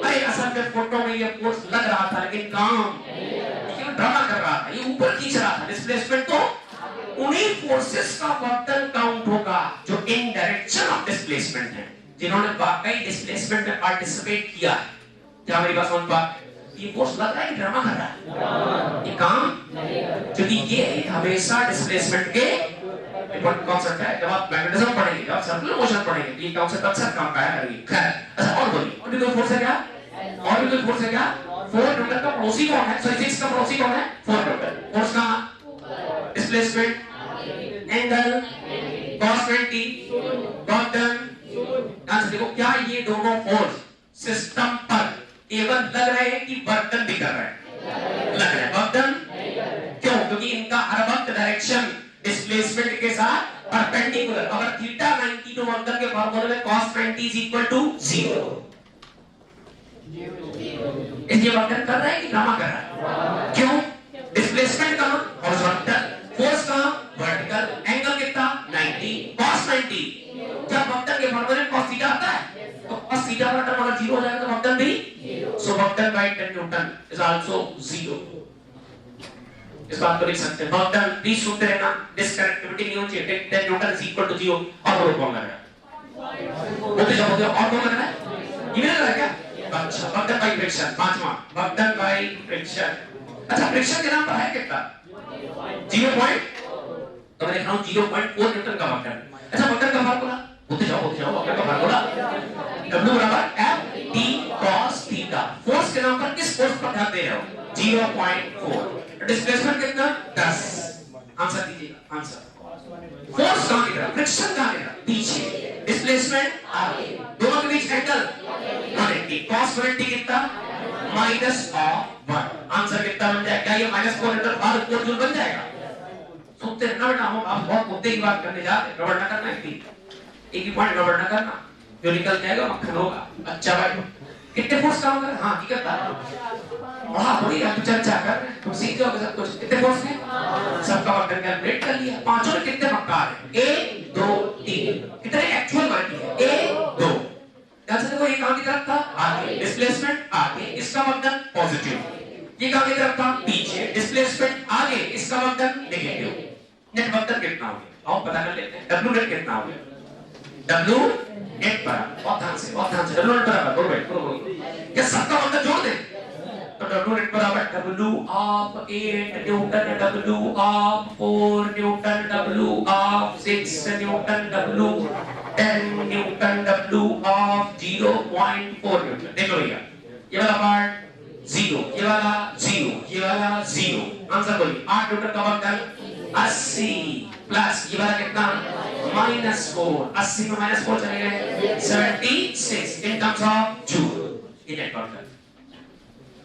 अरे असल में फोटो में ये फोर्स लग रहा था लेकिन काम क्यों ड्रामा कर रहा था, ये ऊपर खींच रहा था, डिस्प्लेसमेंट तो उन्हीं फोर्सेस का वक्र काउंट होगा जो इन डायरेक्शन ऑफ डिस्प्लेसमेंट है, जिन्होंने वाकई डिस्प्लेसमेंट में पार्टिसिपेट किया है। क्या मेरी बात समझ पा, ये फोर्स लग रहा है कि ड्रामा कर रहा है, ये काम, क्योंकि ये हमेशा डिस्प्लेसमेंट के इंपॉर्टेंट कॉन्सेप्ट है। जब आप मैग्नेटिज्म पढ़ेंगे, जब आप सर्कुलर मोशन पढ़ेंगे, ये कॉन्सेप्ट अक्सर काम का है। खैर, अच्छा और बोलिए, और भी कोई फोर्स है क्या, और भी कोई फोर्स है क्या। 4 न्यूटन का पड़ोसी कौन है, सॉरी 6 का पड़ोसी कौन है 4 न्यूटन। फोर्स का डिस्प्लेसमेंट, एंगल, cos 90, cot 10। अच्छा देखो, क्या ये दोनों फोर्स सिस्टम पर केवल लग रहे हैं कि वर्तन भी कर रहे हैं, लग रहे हैं वर्तन, क्यों, क्योंकि इनका हर वक्त डायरेक्शन डिस्प्लेसमेंट के साथ परपेंडिकुलर। अगर थीटा 90 तो वर्तन के फॉर्मूले में cos 90 = 0, इसलिए वर्तन कर रहा है कि ड्रामा कर रहा है, क्यों, डिस्प्लेसमेंट कहां हॉरिजॉन्टल, फोर्स कहां वर्टिकल, एंगल कितना 90, cos 90, जब वर्तन के फॉर्मूले में cos थीटा आता है तो cos थीटा का टर्म अगर 0 हो जाएगा तो वर्तन भी 0, सो वर्तन बाय 10 न्यूटन इज आल्सो 0। इस बात को लिख सकते हैं, वर्तन भी सुनते रहना, डिसकनेक्टिविटी नहीं होनी चाहिए, 10 न्यूटन इज इक्वल टू 0। और वो कौन लग रहा है, बोलते जाओ और कौन लग रहा है, ये लग रहा है क्या। अच्छा, वर्तन बाय फ्रिक्शन, पांचवा वर्तन बाय फ्रिक्शन। अच्छा, फ्रिक्शन के नाम पर है कितना 0. तो मैं लिख रहा हूं 0.4 न्यूटन का वर्तन। अच्छा, वर्तन का फार्मूला बोलते जाओ वर्तन का फार्मूला W बराबर F T cos theta. Force के नाम पर किस फोर्स पर ध्यान दे रहे हो, 0.4, डिस्प्लेसमेंट कितना 10, आंसर दीजिएगा, आंसर। फोर्स कहां की तरफ, फ्रिक्शन कहां की तरफ, पीछे, डिस्प्लेसमेंट आगे, दोनों के बीच एंगल 180, cos 180 कितना -1, आंसर कितना बन जाएगा, क्या ये -4 मीटर बाहर 4 जूल बन जाएगा। सुनते रहना बेटा, हम आप बहुत मुद्दे की बात करने जा रहे हैं, गड़बड़ ना करना, एक ही पॉइंट गड़बड़ ना करना, जो निकल जाएगा मक्खन होगा। अच्छा भाई, कितने फोर्स काम कर, हाँ ठीक है, हाँ थोड़ी आप चर्चा कर, तुम सीख जाओगे सब कुछ। कितने फोर्स हैं, सबका वर्क कैलकुलेट कर लिया, पांचों में कितने मक्कार है, 1 2 3, कितने एक्चुअल वर्क है 1 2। ध्यान से देखो, ये कहां की तरफ था, आगे, डिस्प्लेसमेंट आगे, इसका वर्क पॉजिटिव, ये कहां की तरफ था, पीछे, डिस्प्लेसमेंट आगे, इसका वर्क नेगेटिव। नेट वर्क कितना हो गया, आओ पता कर लेते हैं, W नेट कितना हो गया, W नेट बराबर, बहुत ध्यान से W नेट बराबर, बोलो भाई बोलो, क्या सबका मतलब जोड़ दे, तो W नेट बराबर W of 8 Newton, W of 4 Newton, W of 6 Newton, W 10 Newton, W of 0.4 Newton. देखो भैया, ये वाला पार्ट 0, ये वाला 0, ये वाला 0, आंसर बोलिए, 8 न्यूटन का वर्क 80 प्लस ये वाला कितना -4, 80 में -4 चले गए 76 इन टर्म्स ऑफ जूल। ये नेट वर्क,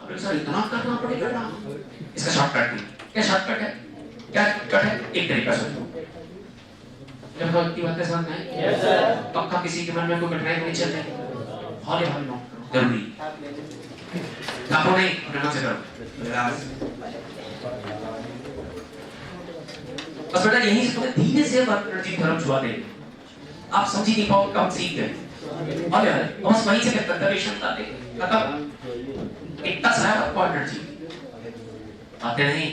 अब सर इतना करना पड़ेगा ना, इसका शॉर्टकट नहीं, क्या शॉर्टकट है, क्या शॉर्टकट है, एक तरीका से जब की बातें समझ में आए, यस सर, पक्का किसी के मन में कोई कठिनाई नहीं चल रही, हौले हौले नोट करो, जरूरी आपको नहीं अपने से करो बस बेटा, यही से तुम्हें धीरे से एनर्जी थ्योरम छुआ देंगे, आप समझ ही नहीं पाओगे, कब सीख गए और यार बस वहीं से कंजर्वेशन लाते खत्म, इतना सारा आपको एनर्जी आते नहीं।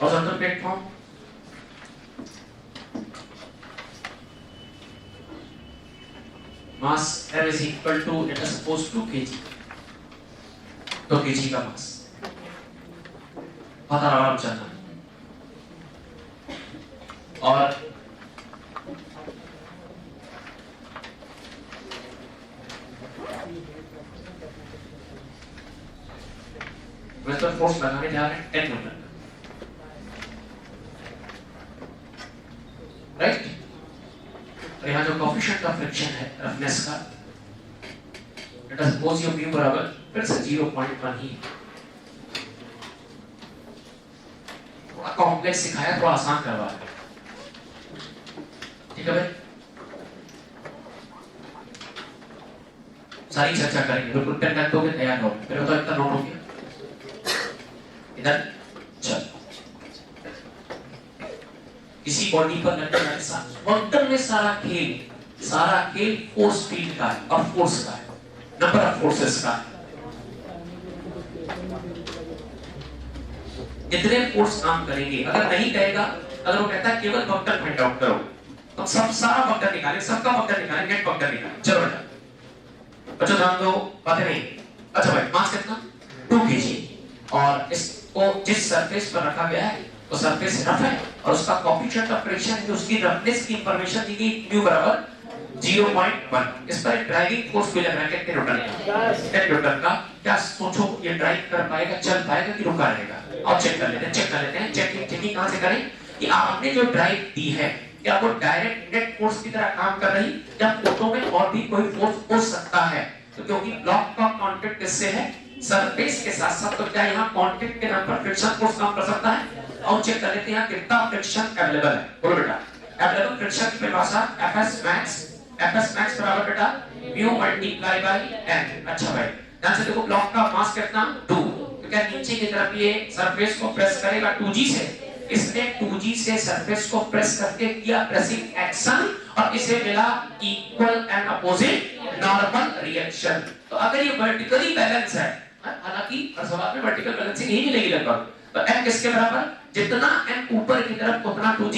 और platform mass m is equal to, let us suppose 2 kg, तो kg का मास पता आराम चलना, और मैं तो फोर्स लगाने जा रहे हैं 10 न्यूटन, तो यहाँ जो कोएफिशिएंट ऑफ फ्रिक्शन है रफनेस का, let us suppose you mu बराबर फिर से 0.1 ही, थोड़ा कॉम्प्लेक्स सिखाया, थोड़ा आसान करवाया, ठीक है भाई? सारी चर्चा करेंगे, बिल्कुल पेन रखोगे तैयार हो, फिर तो इतना नोट हो गया इधर। चल किसी बॉडी पर लगने वाले क्वांटम में सारा खेल फोर्स फील्ड का है और फोर्स का है, नंबर ऑफ फोर्सेस का है। जितने फोर्स काम करेंगे, अगर नहीं कहेगा, अगर वो कहता है केवल वक्टर फाइंड आउट करो, तो सब सारा वक्टर निकाले, सबका वक्टर निकाले, नेट वक्टर निकाले। चलो बेटा बच्चों ध्यान दो, बातें नहीं। अच्छा भाई मास कितना 2 kg, और इसको जिस सरफेस पर रखा गया है वो सरफेस रफ है और उसका कोएफिशिएंट ऑफ फ्रिक्शन है, उसकी रफनेस की इंफॉर्मेशन दी गई म्यू बराबर 0.1। इस पर एक ड्राइविंग फोर्स भी लग रहा है कितने न्यूटन का, 10 न्यूटन का। क्या सोचो ये ड्राइव कर पाएगा, चल पाएगा कि रुका रहेगा? और चेक कर लेते हैं, चेकिंग कहां से करें कि आपने जो ड्राइव दी है क्या वो डायरेक्ट नेट फोर्स की तरह काम कर रही, या फोटो में और भी कोई फोर्स हो सकता है? तो क्योंकि ब्लॉक का कांटेक्ट किससे है, सरफेस के साथ साथ, तो क्या यहाँ कांटेक्ट के नाम पर फ्रिक्शन फोर्स काम कर सकता है? और चेक कर लेते हैं कितना फ्रिक्शन अवेलेबल है। बोलो बेटा अवेलेबल फ्रिक्शन की परिभाषा Fs max बराबर बेटा म्यू मल्टीप्लाई बाय n। अच्छा भाई ध्यान से देखो, ब्लॉक का मास कितना 2, तो क्या नीचे की तरफ ये सरफेस को प्रेस करेगा 2g से, इसने 2g से सरफेस को प्रेस करके किया प्रेसिंग एक्शन और इसे मिला equal and opposite normal reaction. तो अगर ये वर्टिकली बैलेंस है, हालांकि हर सवाल में वर्टिकल बैलेंसिंग ही मिलेगी लगभग, तो n किसके बराबर, जितना n ऊपर की तरफ उतना 2g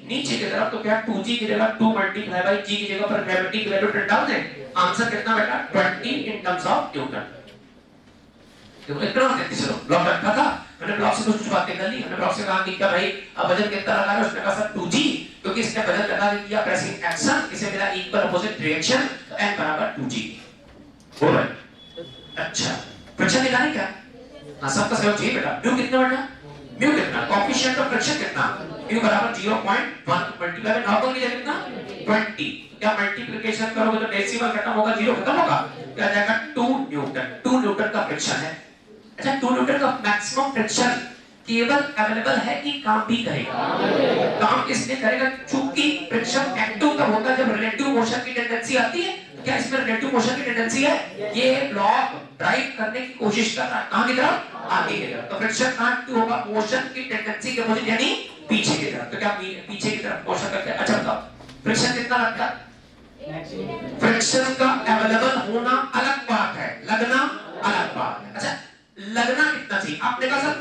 नीचे की तरफ, तो क्या 2g की जगह 2 मल्टीप्लाई बाय g की जगह पर ग्रेविटी की वैल्यू डाल दें, आंसर कितना बेटा 20 इन टर्म्स ऑफ न्यूटन। देखो इतना देखते चलो, ब्लॉक रखा था मैंने, ब्लॉक से कुछ बातें कर ली, हमने ब्लॉक से कहा कि क्या भाई अब वजन कितना लगा है, उसने कहा सर 2g, क्योंकि इसने वजन लगा दिया प्रेसिंग एक्शन, इसे मिला इक्वल अपोजिट रिएक्शन, तो n बराबर 2g। हो रहा है? अच्छा फ्रिक्शन निकालें क्या? हां सबका सहयोग चाहिए बेटा। म्यू कितना बेटा, म्यू कितना, कोएफिशिएंट ऑफ फ्रिक्शन कितना, म्यू बराबर 0.1 मल्टीप्लाई बाय नॉर्मल की जगह कितना 20, क्या मल्टीप्लिकेशन करोगे तो डेसिमल खत्म होगा, जीरो खत्म होगा, क्या जाएगा 2 न्यूटन। 2 न्यूटन का फ्रिक्शन है। अच्छा 2 न्यूटन का मैक्सिमम फ्रिक्शन केवल अवेलेबल है कि काम भी करेगा? काम किसने करेगा, चूंकि फ्रिक्शन एक्टिव तब होता है जब रिलेटिव मोशन की टेंडेंसी आती है। क्या इसमें रिलेटिव मोशन की टेंडेंसी है? ये ब्लॉक ड्राइव करने की कोशिश कर रहा है, कहां की तरफ, आगे की तरफ, तो फ्रिक्शन कहां एक्टिव होगा, मोशन की टेंडेंसी के अपोजिट यानी पीछे की तरफ। तो क्या पीछे की तरफ मोशन करते हैं। अच्छा बताओ फ्रिक्शन कितना लगता है, फ्रिक्शन का अवेलेबल होना अलग बात है, लगना अलग बात है। अच्छा लगना कितना चाहिए, आपने कहा सर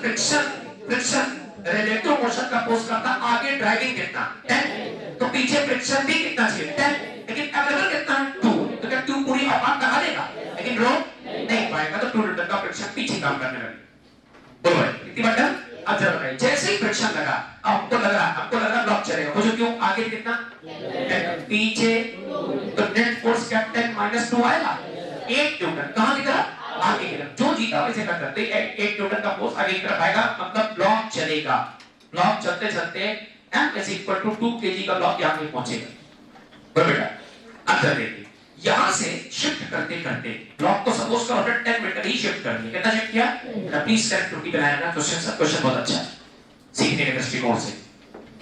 फ्रिक्शन रिलेटिव मोशन का अपोज करता, आगे ड्राइविंग कितना 10, तो पीछे फ्रिक्शन भी कितना चाहिए 10, लेकिन अवेलेबल कितना है 2, तो क्या 2 पूरी औकात लगा देगा, लेकिन रोक नहीं पाएगा, तो 2 न्यूटन का फ्रिक्शन पीछे काम करने लगे। बोलो भाई कितनी बटन, अब जरा भाई जैसे ही फ्रिक्शन लगा, हमको लग रहा ब्लॉक चलेगा, वो जो क्यों आगे कितना पीछे, तो नेट फोर्स क्या 10 - 2 आएगा 8 न्यूटन, कहां की तरफ, आगे की तरफ। जो जीता वैसे कर सकते 8 न्यूटन का फोर्स आगे की तरफ आएगा, मतलब ब्लॉक चलेगा। ब्लॉक चलते चलते m = 2 kg का ब्लॉक यहां पे पहुंचेगा। बोलो बेटा अब जरा देखिए, यहां से शिफ्ट करते करते ब्लॉक को सपोज करो 10 मीटर ही शिफ्ट कर दिया, कितना शिफ्ट किया, प्लीज कनेक्टिविटी बनाया ना क्वेश्चन सर, क्वेश्चन बहुत अच्छा है सीखने के दृष्टिकोण से,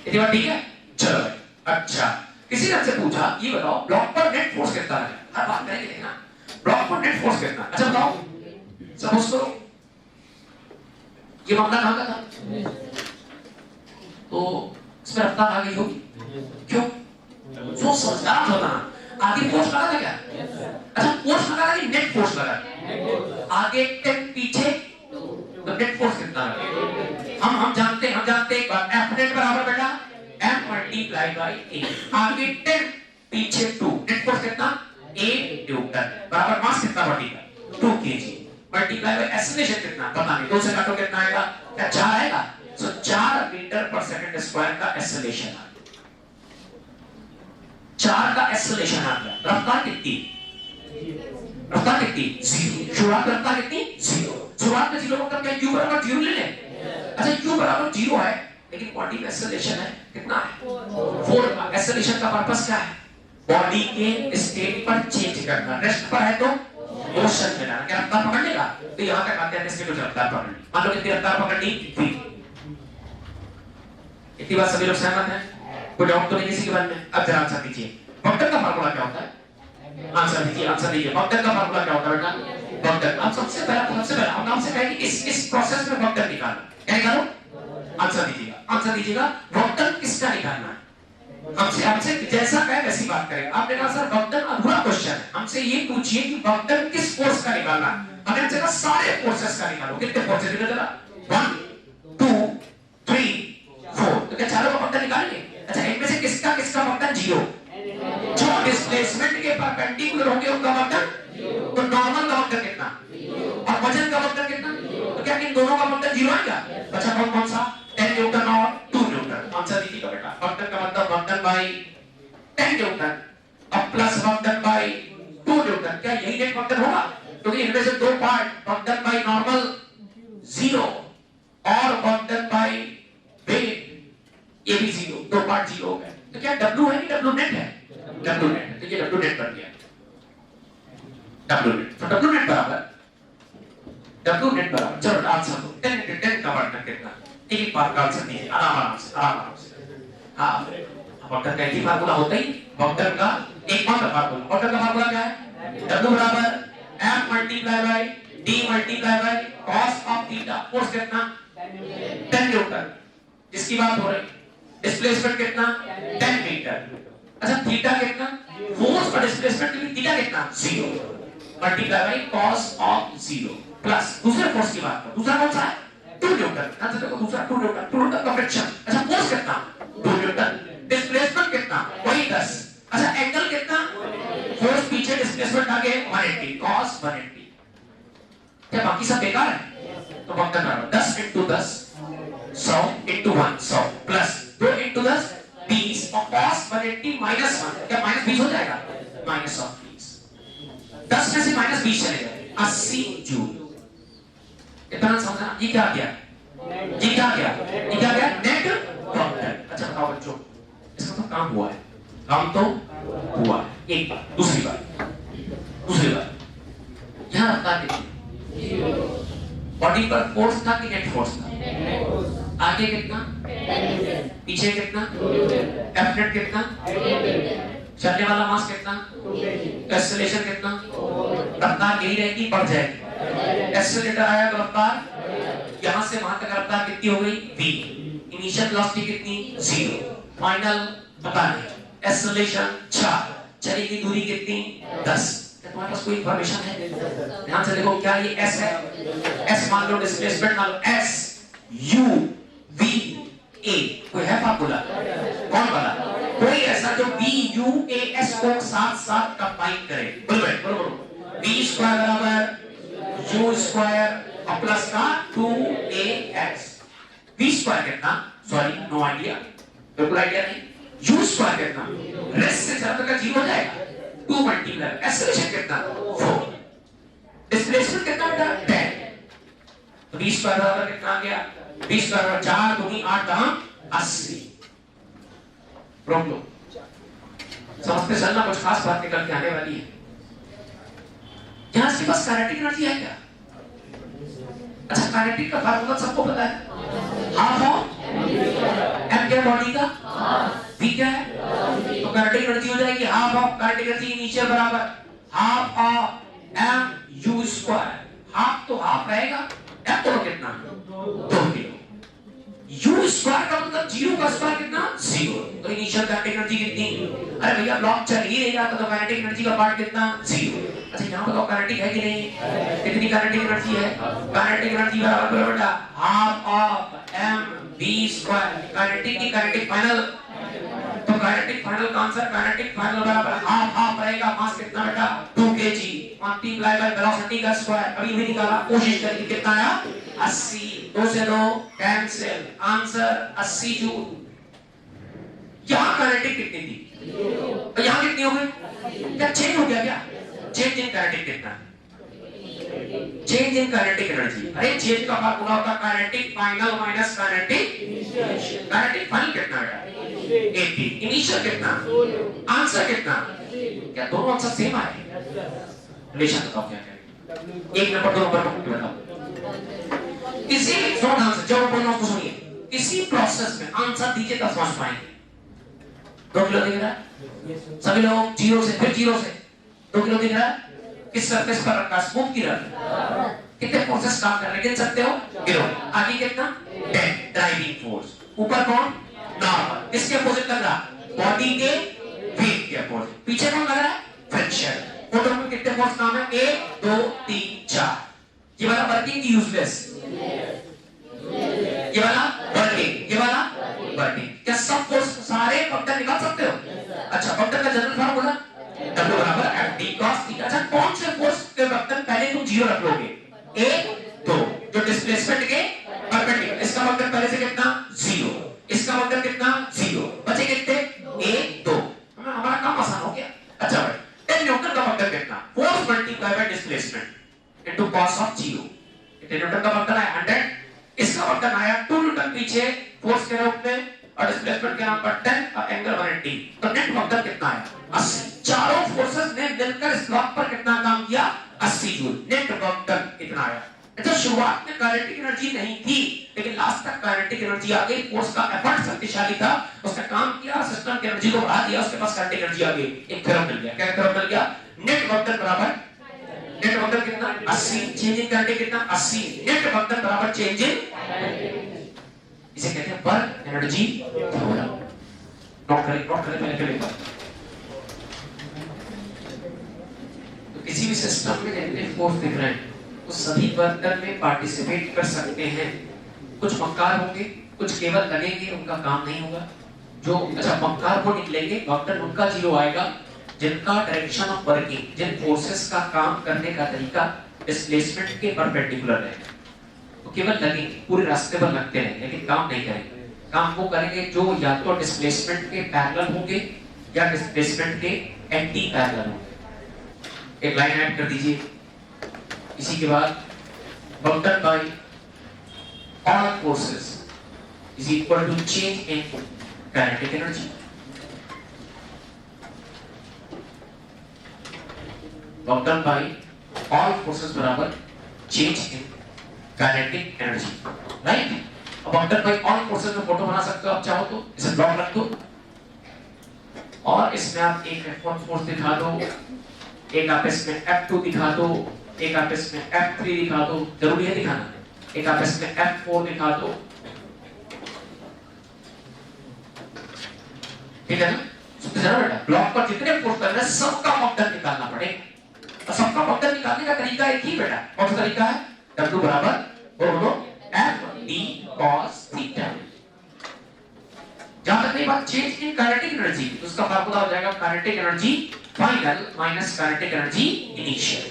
इतनी बात ठीक है। चलो भाई अच्छा किसी ने से पूछा ये बताओ ब्लॉक पर नेट फोर्स कितना है, हर बात करेंगे देखना ब्लॉक पर नेट फोर्स कितना। अच्छा बताओ सपोज करो ये मामला कहां का था, तो इसमें रफ्तार आ गई होगी, क्यों, जो समझदार होता ना आगे फोर्स लगा था क्या, अच्छा फोर्स लगा था कि नेट फोर्स लगा, आगे 10 पीछे, तो नेट फोर्स कितना लगा, हम जानते एक बात, F नेट बराबर बेटा m मल्टीप्लाई बाय a, आगे 10 पीछे 2, नेट फोर्स कितना 8 न्यूटन बराबर मास कितना बॉडी का 2 kg मल्टीप्लाई बाय एक्सेलरेशन कितना पता नहीं, 2 से काटो कितना आएगा, क्या 4 आएगा, सो 4 मीटर पर सेकंड स्क्वायर का एक्सेलरेशन आ गया, 4 का एक्सेलरेशन आ गया। रफ्तार कितनी 0, शुरुआत रफ्तार कितनी 0, शुरुआत में 0 मतलब क्या u बराबर 0 ले ले, अच्छा u बराबर 0 है लेकिन बॉडी में एक्सेलरेशन है कितना है 4 का, एक्सेलरेशन का पर्पस क्या है, बॉडी के स्टेट पर चेंज करना, रेस्ट पर है तो मोशन में लाना। क्या रफ्तार पकड़ लेगा? तो यहां तक आते हैं इसके कुछ रफ्तार पकड़ ली। मान लो कितनी रफ्तार पकड़ ली? v। इतनी बात सभी लोग सहमत हैं? कोई डाउट तो नहीं किसी के मन में? अब जरा आंसर दीजिए, वक्र का फार्मूला क्या होता है? आंसर दीजिए, आंसर दीजिए। वक्र का फार्मूला क्या होता है बेटा? वक्र। अब सबसे पहला हम आपसे कहेंगे इस प्रोसेस में वक्र निकालना। क्या निकालो? आंसर दीजिएगा, आंसर दीजिएगा। वक्र किसका निकालना है? हमसे जैसा कहे वैसी बात करें। आपने कहा सर वक्र अधूरा क्वेश्चन है, हमसे ये पूछिए कि वक्र किस फोर्स का निकालना है। हमने हमसे कहा सारे फोर्सेस का निकालो। कितने फोर्सेस निकल जरा? 1 2 3 4। तो क्या चारों का वक्र निकालेंगे? अच्छा, इनमें से किसका किसका वक्र 0? जो डिस्प्लेसमेंट के परपेंडिकुलर होंगे उनका वक्र। तो नॉर्मल का वक्र कितना और वजन का वक्र कितना? तो क्या इन दोनों का वक्र 0 आएगा? अच्छा, कौन सा? 10 न्यूटन और 2 न्यूटन। आंसर दीजिएगा बेटा। वक्र का मतलब वक्र बाई 10 न्यूटन और प्लस वक्र बाई 2 न्यूटन। क्या यही नेट वक्र होगा? क्योंकि इनमें से दो पार्ट वक्र बाई नॉर्मल 0 और वक्र बाई वेट ये भी 0, दो पार्ट 0 हो गए। तो क्या W है कि W नेट है? W net. तो ये W नेट बन गया। W नेट, तो W नेट बराबर चलो आंसर दो। 10 into 10 का वर्ग कितना? एक बार का आंसर दीजिए आराम से। हाँ, वक्र का एक फार्मूला होता ही वक्र का एक मात्र फार्मूला। वक्र का फार्मूला क्या है? W बराबर m multiply by d multiply by cos of theta. Force कितना? 10 न्यूटन जिसकी बात हो रही। डिस्प्लेसमेंट कितना? 10 मीटर। अच्छा, थीटा कितना? फोर्स और डिस्प्लेसमेंट के लिए थीटा कितना? 0 multiply by cos of 0 plus दूसरे फोर्स की बात करो। दूसरा कौन सा है? 2 न्यूटन। अच्छा देखो, दूसरा 2 न्यूटन का फ्रिक्शन। अच्छा, फोर्स कितना? 2 न्यूटन। डिस्प्लेसमेंट कितना? वही 10। अच्छा, एंगल कितना? फोर्स पीछे, डिस्प्लेसमेंट आगे, 180 cos 180। क्या बाकी सब बेकार है? तो वक्र बराबर 10 into 10 100 into 1 100 प्लस 2 into 10 20 और cos 180 minus 1। क्या माइनस 20 हो जाएगा? Minus of 20। 10 में से माइनस 20 चले जाए 80 जूल। इतना समझना। ये क्या किया? नेट वक्र। अच्छा बताओ बच्चों, इसका तो काम हुआ है। काम तो हुआ है। एक बात। दूसरी बात यहां रफ्तार कितनी? बॉडी पर फोर्स था कि नेट फोर्स था? आगे कितना? पीछे कितना? एफ नेट कितना? चलने वाला मास कितना? एक्सेलरेशन कितना? रफ्तार यही रहेगी, बढ़ जाएगी। एक्सेलरेटर आया तो रफ्तार यहां से वहां तक रफ्तार कितनी हो गई? v। इनिशियल वेलोसिटी कितनी? 0। फाइनल पता नहीं। एक्सेलरेशन 4। चलेगी दूरी कितनी? 10। तुम्हारे पास कोई इंफॉर्मेशन है? ध्यान से देखो, क्या ये s है? s मान लो, डिस्प्लेसमेंट मान लो s u v a। कोई है फार्मूला? कौन वाला? कोई ऐसा जो v u a s को साथ साथ कंबाइन करे? बोलो v स्क्वायर बराबर u स्क्वायर और प्लस का 2ax। v स्क्वायर कितना? सॉरी, नो आइडिया, बिल्कुल आइडिया नहीं। u स्क्वायर कितना? रेस्ट से ज्यादा का 0 हो जाएगा। 2 मल्टीप्लाई एक्सेलरेशन कितना? 4। डिस्प्लेसमेंट कितना बेटा? 10। तो v स्क्वायर बराबर कितना आ गया? v स्क्वायर बराबर 4 दूनी 8 दाम 80। रोक लो, समझते चलना, कुछ खास बात निकल के आने वाली है। यहां से बस काइनेटिक एनर्जी है क्या? अच्छा, काइनेटिक का फार्मूला सबको पता है। हाफ ऑफ m क्या बॉडी का? v क्या है? तो काइनेटिक एनर्जी हो जाएगी half of kinetic energy initial बराबर half of m u square. Half तो हाफ रहेगा, m तो कितना? 2 किलो। u स्क्वायर का मतलब 0 का स्क्वायर कितना? 0। तो इनिशियल काइनेटिक एनर्जी कितनी? अरे भैया, ब्लॉक चल ही रहेगा तो काइनेटिक एनर्जी का पार्ट कितना? 0। अच्छा, यहाँ बताओ काइनेटिक है कि नहीं? कितनी काइनेटिक एनर्जी है? काइनेटिक एनर्जी बराबर बेटा half of m v square. Kinetic की काइनेटिक फाइनल, तो काइनेटिक फाइनल का आंसर काइनेटिक फाइनल बराबर हाफ रहेगा। मास कितना बेटा? 2 kg मल्टीप्लाई बाय वेलोसिटी का स्क्वायर। अभी भी निकाला, कोशिश करिए, कितना आया? 80। 2 से 2 कैंसिल, आंसर 80 जूल। यहाँ काइनेटिक कितनी थी? यहाँ कितनी हो गई? क्या चेंज हो गया? क्या चेंज इन काइनेटिक कितना? Change in kinetic energy. अरे चेंज का फार्मूला होता है kinetic final minus kinetic initial. Kinetic final कितना है 80, इनिशियल कितना, आंसर कितना, क्या दोनों आंसर सेम आए? रिलेशन बताओ क्या करेंगे, एक नंबर दो नंबर को बताओ। किसी शॉर्ट आंसर जब बोलना उसको सुनिए, किसी प्रोसेस में आंसर दीजिए तब समझ पाएंगे। 2 किलो दिख रहा है, सभी लोग जीरो से फिर जीरो से 2 किलो दिख रहा है, किस सरफेस पर रखा, स्मूथ की रखा, कितने फोर्सेस काम कर रहे हैं गिन सकते हो, गिनो। आगे कितना 10 ड्राइविंग फोर्स, ऊपर कौन नॉर्मल, किसके अपोजिट लग रहा, बॉडी के वेट के अपोजिट, पीछे कौन लग रहा है फ्रिक्शन। मोटर में कितने फोर्स काम है 1 2 3 4। ये वाला वर्किंग यूजलेस, ये वाला वर्किंग, ये वाला वर्किंग। क्या सब फोर्स सारे फैक्टर निकाल सकते हो? अच्छा फैक्टर का जनरल फार्मूला W बराबर FD cos थीटा। अच्छा कौन से फोर्स के वेक्टर पहले तुम जीरो रख लोगे, 1 2 जो डिस्प्लेसमेंट के परपेंडिकुलर, इसका वेक्टर पहले से कितना 0, इसका वेक्टर कितना 0, बचे कितने 1 2। हमारा काम आसान हो गया। अच्छा भाई 10 न्यूटन का वेक्टर कितना, force multiply by displacement into cos of 0। 10 Newton का वेक्टर है 100, इसका वेक्टर आया 2 न्यूटन पीछे फोर्स के रूप में और डिस्प्लेसमेंट के नाम पर 10 और एंगल 180, तो नेट वेक्टर कितना है 80। चारों फोर्सेस ने मिलकर इस ब्लॉक पर कितना काम किया 80 जूल, नेट वेक्टर इतना आया। अच्छा शुरुआत में काइनेटिक एनर्जी नहीं थी, लेकिन लास्ट तक काइनेटिक एनर्जी आ गई, फोर्स का एफर्ट शक्तिशाली था, उसने काम किया, सिस्टम की एनर्जी को बढ़ा दिया, उसके पास काइनेटिक एनर्जी आ गई, एक थ्योरम मिल गया। क्या थ्योरम मिल गया, नेट वेक्टर बराबर, नेट वेक्टर कितना 80, चेंज इन काइनेटिक कितना 80, नेट वेक्टर बराबर चेंज इन, इसे कहते हैं वर्क एनर्जी थ्योरम। नोट करें पहले करें। तो किसी भी सिस्टम में नेगेटिव फोर्स दिख रहे हैं तो सभी वर्कर में पार्टिसिपेट कर सकते हैं। कुछ मक्कार होंगे, कुछ केवल लगेंगे, उनका काम नहीं होगा। जो अच्छा मक्कार वो निकलेंगे, वेक्टर उनका जीरो आएगा जिनका डायरेक्शन ऑफ वर्किंग, जिन फोर्सेस का काम करने का तरीका डिस्प्लेसमेंट के परपेंडिकुलर रहेगा। तो केवल लगेंगे, पूरे रास्ते पर लगते रहेंगे, लेकिन काम नहीं करेंगे। काम वो करेंगे जो या तो डिस्प्लेसमेंट के पैरेलल होंगे या डिस्प्लेसमेंट के एंटी पैरेलल होंगे। एक लाइन ऐड कर दीजिए। इसी के बाद vector by all forces is equal to change in kinetic energy. Vector by all forces बराबर change in kinetic energy, right. अब वेक्टर बाय ऑल फोर्सेस में फोटो बना सकते हो आप चाहो तो, इसे ब्लॉक रख दो और इसमें आप एक F1 फोर्स दिखा दो, एक आप इसमें F2 दिखा दो, एक आप इसमें F3 दिखा दो, जरूरी है दिखाना, एक आप इसमें F4 दिखा दो, ठीक है ना। सुनते जाना बेटा, ब्लॉक पर जितने फोर्स कर रहे हैं सबका वेक्टर निकालना पड़ेगा। तो सबका वेक्टर निकालने का तरीका एक ही बेटा, कौन सा तरीका है, W बराबर बोलो FD cos थीटा। जहां तक नहीं बात चेंज इन काइनेटिक एनर्जी, तो उसका फार्मूला हो जाएगा kinetic energy final minus kinetic energy initial.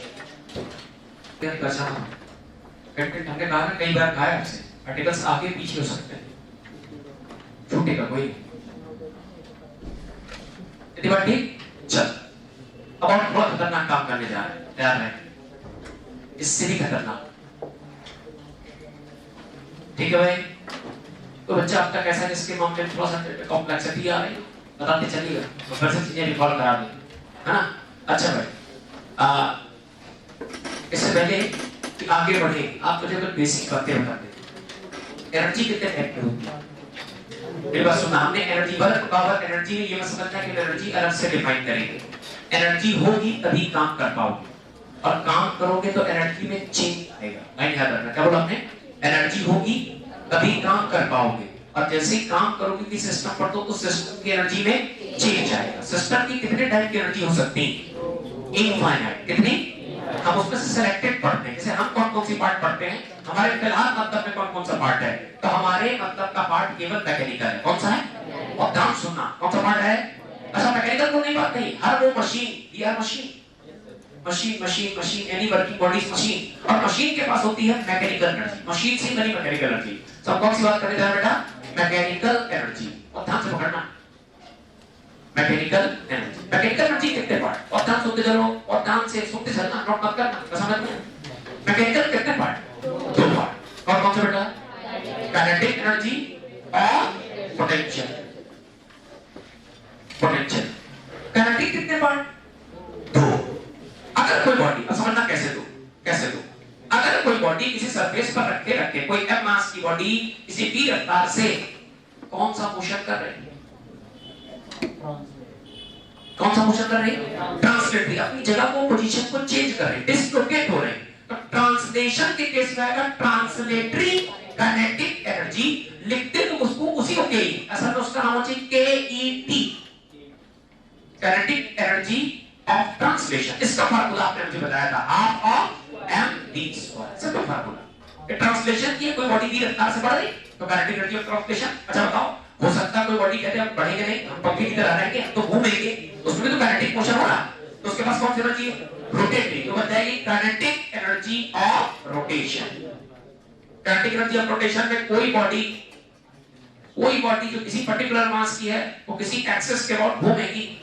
क्या करना कंटेंट हमने कहा ना कई बार कहा है आपसे, आर्टिकल्स आगे पीछे हो सकते हैं, छूटेगा कोई नहीं। इतनी बात ठीक। चल अब हम बहुत खतरनाक काम करने जा रहे हैं, तैयार रहे, इससे भी खतरनाक, ठीक है भाई। तो बच्चा अब तक ऐसा जिसके मामले में थोड़ा सा कॉम्प्लेक्सिटी आ रही है बताते चलिएगा, तो फिर से चीजें रिकॉल करा दें, है ना। अच्छा भाई इससे पहले कि आगे बढ़े आप मुझे कुछ बेसिक बातें बता दें। एनर्जी कितने टाइप की होती है, मेरी बात सुनना। हमने एनर्जी वर्क पावर एनर्जी ये मत समझना कि एनर्जी अलग से डिफाइन करेंगे। एनर्जी होगी तभी काम कर पाओगे, और काम करोगे तो एनर्जी में चेंज आएगा। लाइन याद रखना, क्या बोला हमने, एनर्जी होगी तभी काम कर पाओगे, और जैसे ही काम करोगे कि सिस्टम पर तो सिस्टम की एनर्जी में चेंज आएगा। सिस्टम की कितने टाइप की एनर्जी हो सकती है, इनफाइनाइट। कितनी, हम उसमें से सिलेक्टेड पढ़ते हैं, जैसे हम कौन कौन सी पार्ट पढ़ते हैं, हमारे फिलहाल मतलब में कौन कौन सा पार्ट है, तो हमारे मतलब का पार्ट केवल मैकेनिकल है। कौन सा है, और ध्यान सुनना, कौन सा पार्ट है। अच्छा मैकेनिकल को नहीं बात नहीं, हर वो machine, we are machine, machine machine machine, any working bodies machine, और मशीन के पास होती है मैकेनिकल एनर्जी, मशीन से बनी मैकेनिकल एनर्जी। सब कौन सी बात करने जा रहे बेटा, मैकेनिकल एनर्जी, और ध्यान से पकड़ना, मैकेनिकल एनर्जी। मैकेनिकल एनर्जी कितने पार्ट, और ध्यान सुनते चलो, और ध्यान से सुनते चलना, नोट मत करना, समझ में। मैकेनिकल कितने पार्ट? दो पार्ट। कौन कौन से बेटा? काइनेटिक एनर्जी और पोटेंशियल। पोटेंशियल काइनेटिक कितने पार्ट? दो। अगर कोई बॉडी, अब समझना कैसे दो, कैसे दो, अगर कोई बॉडी किसी सरफेस पर रखे कोई m मास की बॉडी किसी v रफ्तार से कौन सा मोशन कर रही है? कौन सा मोशन कर रही है? ट्रांसलेटरी, अपनी जगह को, पोजीशन को चेंज कर रही है, डिस्लोकेट हो रही है। तो ट्रांसलेशन के केस में आएगा ट्रांसलेटरी काइनेटिक एनर्जी। लिखते तो उसको उसी को के, असल में उसका नाम होता है KET, kinetic energy of translation. इसका फार्मूला आपने मुझे बताया था, half of mv²। Simple formula. Translation की कोई बॉडी की रफ्तार से बढ़ रही तो काइनेटिक एनर्जी ऑफ ट्रांसलेशन। अच्छा बताओ, हो सकता है कोई बॉडी कहते हैं हम बढ़ेंगे नहीं, हम पंखे की तरह रहेंगे, तो घूमेंगे, उसमें तो काइनेटिक मोशन हो रहा, तो उसके पास कौन सी एनर्जी है? रोटेटरी। तो बन जाएगी kinetic energy of rotation. Kinetic energy of rotation में कोई बॉडी जो किसी पर्टिकुलर मास की है वो किसी एक्सिस के अबाउट घूमेगी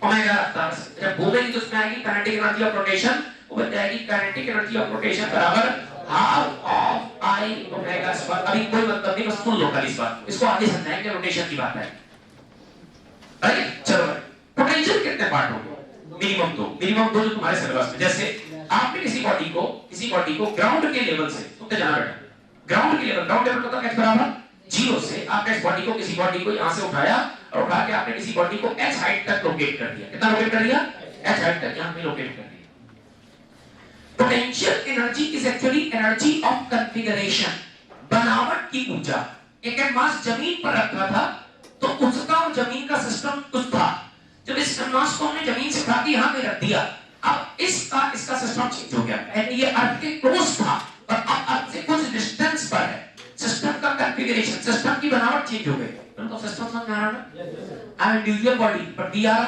ओमेगा रफ्तार से। जब घूमेगी तो उसमें आएगी काइनेटिक एनर्जी ऑफ रोटेशन, वो बन जाएगी काइनेटिक एनर्जी ऑफ रोटेशन बराबर half of I omega square. अभी कोई मतलब नहीं, बस सुन लो खाली इस बात, इसको आगे समझाएंगे, रोटेशन की बात है। राइट, चलो पोटेंशियल कितने पार्ट होंगे? मिनिमम दो जो तुम्हारे सिलेबस में। जैसे आपने किसी बॉडी को ग्राउंड के लेवल से, सुनते जाना बेटा, ग्राउंड लेवल मतलब h बराबर 0 से आपने इस बॉडी को, किसी बॉडी को यहां से उठाया और उठा के आपने किसी बॉडी को h हाइट तक लोकेट कर दिया। कितना लोकेट कर दिया? h हाइट तक यहां पे लोकेट कर दिया। Potential energy is actually energy of configuration, बनावट की ऊर्जा। एक मास जमीन पर रखा था तो उसका और जमीन का सिस्टम कुछ था। जब इस मास को हमने जमीन से उठा के यहां पे रख दिया, अब इसका सिस्टम चेंज हो गया। ये अर्थ के क्लोज था और अब अर्थ से कुछ डिस्टेंस पर है। सिस्टम का कॉन्फ़िगरेशन, सिस्टम की बनावट चेंज हो गई। तो सिस्टम समझ में आ रहा है? I am individual body but we are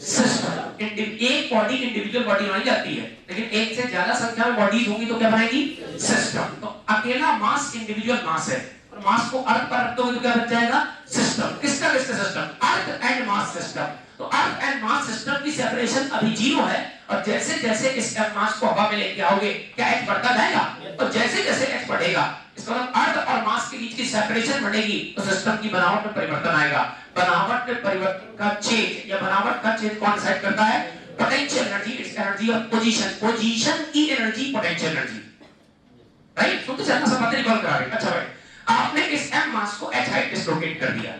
system. एक बॉडी इंडिविजुअल बॉडी नहीं जाती है, लेकिन एक से ज्यादा संख्या में बॉडीज होंगी तो क्या बनेगी? सिस्टम। तो अकेला मास इंडिविजुअल मास है और मास को अर्थ पर रखते हुए तो क्या बन जाएगा? सिस्टम। किसका system? Earth and mass system. तो अर्थ एंड मास सिस्टम की सेपरेशन अभी 0 है और जैसे जैसे इस मास को हवा में लेके आओगे क्या h बढ़ता जाएगा? और जैसे जैसे h बढ़ेगा इसका मतलब अर्थ और मास के बीच की सेपरेशन बढ़ेगी तो सिस्टम की बनावट में परिवर्तन आएगा। बनावट में परिवर्तन का चेंज या बनावट का चेंज कौन डिसाइड करता है? Potential energy. It's energy of position की एनर्जी पोटेंशियल एनर्जी। राइट, तो चलना सब बातें रिकॉल करा रहे। अच्छा भाई, आपने इस m मास को h हाइट डिस्लोकेट कर दिया,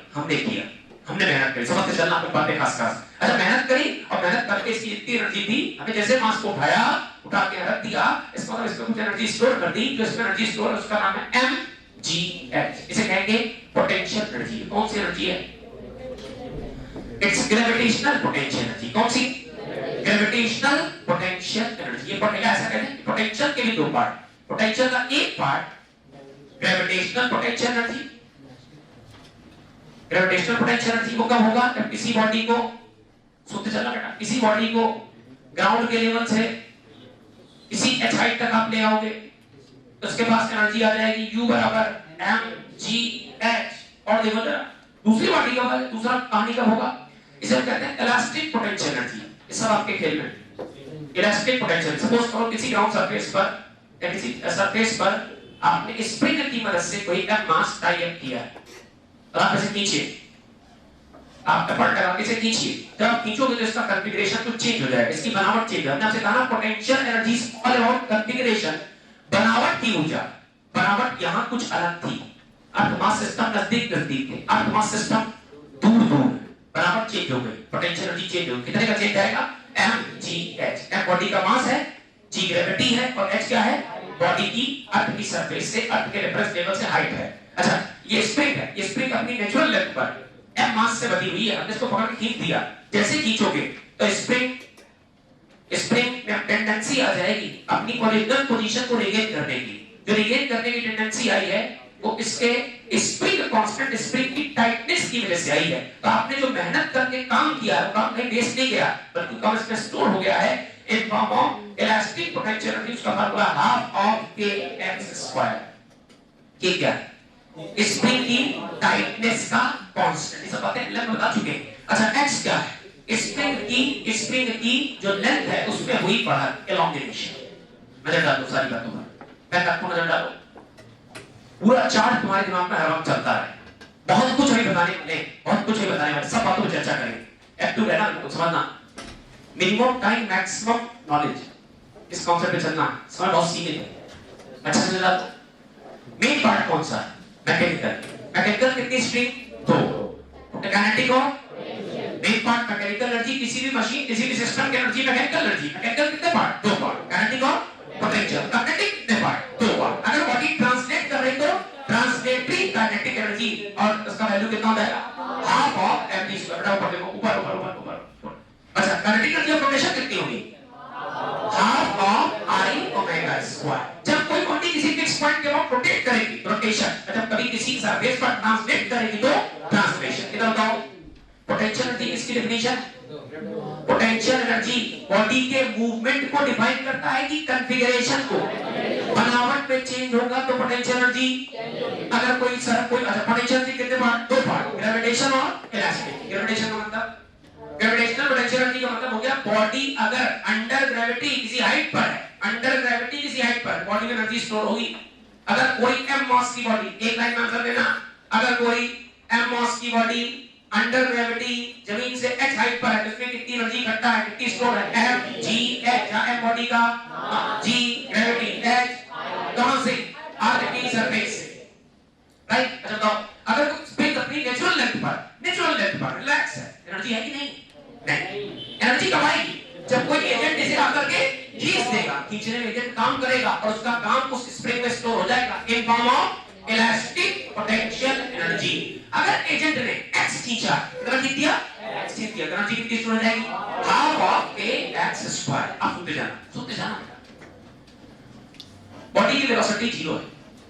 हमने मेहनत करी, समझते चलना अपनी बातें खास। अच्छा, मेहनत करी और मेहनत करके इसकी इतनी एनर्जी थी, हमने जैसे मास को उठा के रख दिया, इसका मतलब इसमें कुछ एनर्जी स्टोर कर दी। जो इसमें एनर्जी स्टोर है उसका नाम है mgh। इसे कहेंगे पोटेंशियल एनर्जी। कौन सी एनर्जी है? It's gravitational potential energy. कौन सी? Gravitational potential energy. ये ऐसा कहते हैं पोटेंशियल के भी दो पार्ट, पोटेंशियल का एक part gravitational potential energy. Gravitational potential energy वो कब होगा? जब किसी बॉडी को, सुनते चलना बेटा, किसी बॉडी को ग्राउंड के लेवल से किसी h हाइट तक आप ले आओगे तो उसके पास एनर्जी आ जाएगी U बराबर mgh। और देखो जरा दूसरी बॉडी का दूसरा कहानी कब होगा? इसे कहते हैं इलास्टिक पोटेंशियल एनर्जी। ये सब आपके खेल में इलास्टिक पोटेंशियल। सपोज करो किसी ग्राउंड सरफेस पर या किसी सरफेस पर आपने स्प्रिंग की मदद से कोई m मास टाई अप किया है और आप इसे खींचिए, आप एफर्ट लगा के इसे खींचिए। जब आप खींचोगे तो इसका कॉन्फ़िगरेशन कुछ चेंज हो जाएगा, इसकी बनावट चेंज होगी। हमने आपसे कहा ना potential energy is all about configuration, बनावट की ऊर्जा। बनावट यहाँ कुछ अलग थी, अर्थ मास सिस्टम नजदीक थे, अर्थ मास सिस्टम दूर, बनावट चेंज हो गई, पोटेंशियल एनर्जी चेंज हो गई। कितने का चेंज आएगा? mgh। m बॉडी का मास है, g ग्रेविटी है और h क्या है? बॉडी की अर्थ की सरफेस से, अर्थ के रेफरेंस लेवल से हाइट है। अच्छा, ये स्प्रिंग है, ये स्प्रिंग अपनी नेचुरल लेंथ पर m मास से बनी हुई है। हमने इसको पकड़ के खींच दिया, जैसे खींचोगे तो स्प्रिंग में टेंडेंसी आ जाएगी अपनी ओरिजिनल पोजीशन को रिगेन करने की। जो रिगेन करने की टेंडेंसी आई है वो इसके स्प्रिंग कांस्टेंट, स्प्रिंग की टाइटनेस की वजह से आई है। तो आपने जो मेहनत करके काम किया है वो काम कहीं वेस्ट नहीं गया, बल्कि काम इसमें स्टोर हो गया है in form of elastic potential energy. उसका फार्मूला हाफ ऑफ kx²। ये क्या है? स्प्रिंग की टाइटनेस का कांस्टेंट। ये सब बातें हम बता चुके हैं। अच्छा, x क्या है? स्प्रिंग की जो लेंथ है उसमें हुई बढ़त, एलोंगेशन। नजर डालो सारी बातों पर, पहले आपको नजर डालो, पूरा चार्ट तुम्हारे दिमाग में हर वक्त चलता है। बहुत कुछ अभी बताने वाले, बहुत कुछ अभी बताने वाले, सब बातों पर चर्चा करेंगे। एक्टिव रहना, कुछ समझना, मिनिमम टाइम मैक्सिमम नॉलेज, इस कॉन्सेप्ट पे चलना। समय बहुत सीमित है, अच्छा समझ रहा हो। मेन पार्ट कौन सा है? मैकेनिकल। मैकेनिकल कितनी स्ट्रिंग? 2। काइनेटिक और मेन पार्ट मैकेनिकल एनर्जी, किसी भी मशीन किसी भी सिस्टम की एनर्जी मैकेनिकल एनर्जी। मैकेनिकल कितने पार्ट? 2 पार्ट, काइनेटिक और पोटेंशियल। काइनेटिक कितने पार्ट? 2 पार्ट। अगर बॉडी ट्रांसलेट कर रही तो ट्रांसलेटरी काइनेटिक एनर्जी, और उसका वैल्यू कितना होता है? Half of mv square. ऊपर देखो, ऊपर ऊपर ऊपर ऊपर। अच्छा, काइनेटिक एनर्जी ऑफ रोटेशन कितनी होगी? Half of I omega square. जब कोई बॉडी किसी फिक्स पॉइंट के अबाउट रोटेट करेगी, रोटेशन, जब कभी किसी सरफेस पर ट्रांसलेट करेगी तो ट्रांसलेशन। इधर बताओ, पोटेंशियल एनर्जी किसकी डेफिनेशन? पोटेंशियल एनर्जी बॉडी के मूवमेंट को डिफाइन करता है कि कॉन्फ़िगरेशन को। बनावट में चेंज होगा तो पोटेंशियल एनर्जी, अगर कोई अच्छा, पोटेंशियल एनर्जी कितने पार्ट? 2 पार्ट, ग्रेविटेशन और इलास्टिक। ग्रेविटेशन का मतलब, ग्रेविटेशनल पोटेंशियल एनर्जी का मतलब हो गया बॉडी अगर अंडर ग्रेविटी किसी हाइट पर है, अंडर ग्रेविटी किसी हाइट पर बॉडी में एनर्जी स्टोर होगी। अगर कोई m मास की बॉडी, एक लाइन में आंसर देना, अगर कोई m मास की बॉडी अंडर ग्रेविटी जमीन से h हाइट पर है, उसमें कितनी एनर्जी इकट्ठा है, कितनी स्टोर है? m g h। m body का, g ग्रेविटी, h कहां से? अर्थ की सरफेस से, राइट। अच्छा बताओ, अगर कोई स्पेस अपनी नेचुरल लेंथ पर रिलैक्स है, एनर्जी है कि नहीं? नहीं। एनर्जी कब आएगी? जब कोई एजेंट इसे आकर के खींच देगा, खींचने में एजेंट काम करेगा और उसका काम उस स्प्रिंग में स्टोर हो जाएगा in form of elastic potential energy. अगर एजेंट ने x खींचा, कितना खींच दिया? x खींच दिया, एनर्जी कितनी स्टोर हो जाएगी? Half of ax square. अब सुनते जाना। बॉडी की वेलोसिटी 0 है,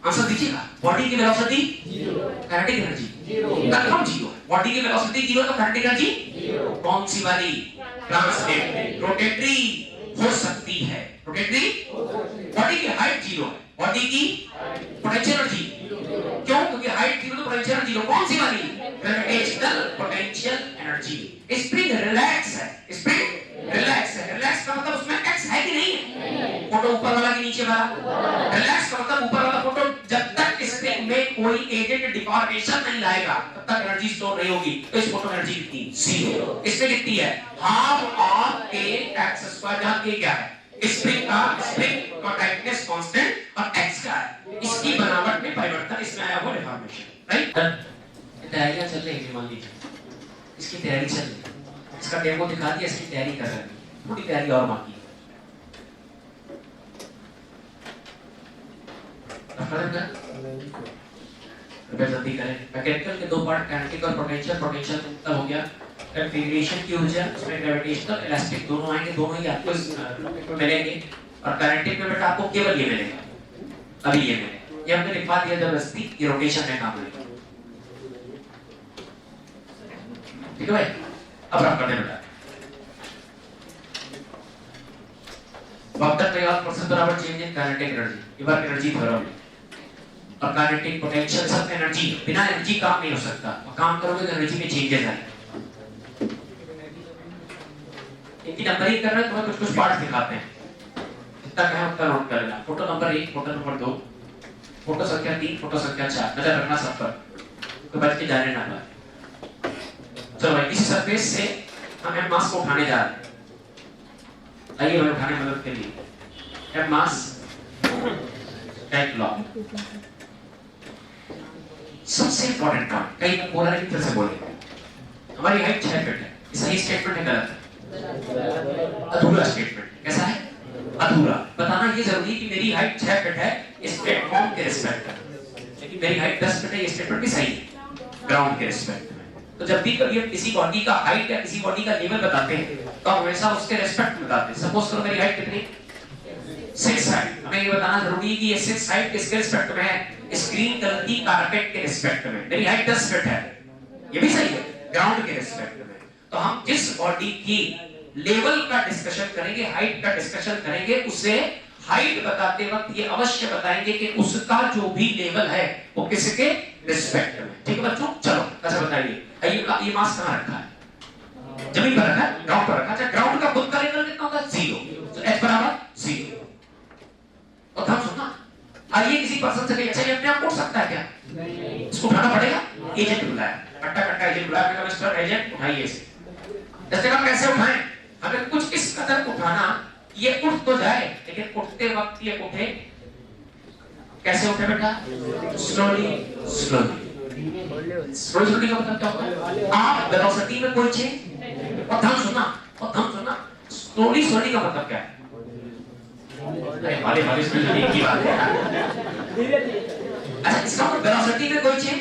आंसर दीजिएगा। बॉडी की वेलोसिटी 0, काइनेटिक एनर्जी 0, कंफर्म 0 है। बॉडी की वेलोसिटी 0 तो काइनेटिक एनर्जी 0। कौन सी वाली? ट्रांसलेटरी। रोटेटरी हो सकती है, रोटेटरी। बॉडी की हाइट 0 है, बॉडी की पोटेंशियल एनर्जी क्यों? क्योंकि हाइट 0 तो पोटेंशियल एनर्जी 0। कौन सी वाली? Gravitational potential energy. Spring relax है, स्प्रिंग रिलैक्स है। रिलैक्स का मतलब उसमें x है कि नहीं है? फोटो ऊपर वाला कि नीचे वाला? रिलैक्स का मतलब ऊपर वाला फोटो, जब तक स्प्रिंग में कोई एजेंट डिफॉर्मेशन नहीं लाएगा तब तक एनर्जी स्टोर नहीं होगी। तो इस फोटो एनर्जी कितनी? 0। इसमें कितनी है? Half of ax square. जहां k क्या है? स्प्रिंग का टाइटनेस कांस्टेंट और x का है, इसकी बनावट में परिवर्तन, इसमें आया हुआ डिफॉर्मेशन, राइट। तैयारियां चल रही है, मान लीजिए इसकी तैयारी चल रही है, इसका डेमो दिखा दिया, इसकी तैयारी कर रहे हैं, थोड़ी तैयारी और बाकी है। जल्दी करें। मैकेनिकल के 2 पार्ट, काइनेटिक और पोटेंशियल। पोटेंशियल मतलब हो गया कॉन्फ़िगरेशन की ऊर्जा, उसमें ग्रेविटेशनल इलास्टिक दोनों आएंगे, दोनों ही आपको मिलेंगे। और काइनेटिक में बेटा आपको केवल ये मिलेगा, अभी ये मिलेगा, ये हमने लिखवा दिया जबरदस्ती, ये रोटेशन में काम लेगा, ठीक है भाई। अब आप करने बेटा, वक्त का प्रोसेस बराबर चेंज इन काइनेटिक एनर्जी, ये बार एनर्जी थ्योरम। और काइनेटिक पोटेंशियल सब एनर्जी, बिना एनर्जी काम नहीं हो सकता, और काम करोगे तो एनर्जी में चेंजेस आएंगे। इनकी नंबरिंग कर रहे हैं, तुम्हें कुछ पार्ट दिखाते हैं, इतना कहें उतना नोट कर लेना। Photo number 1, photo number 2, photo संख्या 3, फोटो संख्या 4, नजर रखना सब पर, तो बच के जाने ना पाए। चलो भाई, इस सरफेस से हम एम मास को उठाने जा रहे हैं, आइए हमें उठाने में मदद करिए। एम मास टाइप लॉ, सबसे इंपॉर्टेंट काम, कई बोला नहीं, फिर से बोले, हमारी हाइट 6 फीट है, सही स्टेटमेंट है गलत है? अधूरा स्टेटमेंट। कैसा है? अधूरा। बताना ये जरूरी कि मेरी हाइट 6 फीट है इस प्लेटफॉर्म के रिस्पेक्ट में, लेकिन मेरी हाइट 10 फीट है, ये स्टेटमेंट भी सही है ग्राउंड के रिस्पेक्ट में। तो जब भी कभी हम किसी बॉडी का हाइट या किसी बॉडी का लेवल बताते हैं तो हमेशा उसके रिस्पेक्ट में बताते हैं। सपोज करो मेरी हाइट कितनी? 6 हाइट, हमें ये बताना जरूरी है कि ये 6 हाइट किसके रिस्पेक्ट में है? स्क्रीन कलर की कारपेट के रिस्पेक्ट में। मेरी हाइट 10 फीट है, ये भी सही है, ग्राउंड के रिस्पेक्ट में। तो हम जिस बॉडी की लेवल का डिस्कशन करेंगे, हाइट का डिस्कशन करेंगे, उसे हाइट बताते वक्त ये अवश्य बताएंगे कि उसका जो भी लेवल है वो किसके रिस्पेक्ट में। ठीक है बच्चों, चलो अच्छा बताइए, ये मास कहां रखा है? जमीन पर रखा है, ग्राउंड पर रखा है। ग्राउंड का खुद का लेवल कितना होगा? 0, तो h बराबर 0। आइए किसी पर्सन से कहिए अच्छा ये अपने आप उठ सकता है क्या? नहीं। इसको उठाना पड़ेगा, एजेंट बुलाया, कट्टा कट्टा एजेंट बुलाया, मैंने कहा मिस्टर एजेंट उठाइए इसे। जैसे हम कैसे उठाएं? हमें कुछ इस कदर उठाना ये उठ तो जाए, लेकिन उठते वक्त ये उठे कैसे उठे बेटा? Slowly slowly. स्लोली का मतलब क्या होता है? आप वेलोसिटी में कोई चेंज, और ध्यान सुनना, स्लोली स्लोली का मतलब क्या है? अरे वाले वाले स्लोली एक ही बात है। अच्छा इसका मतलब वेलोसिटी में कोई चेंज?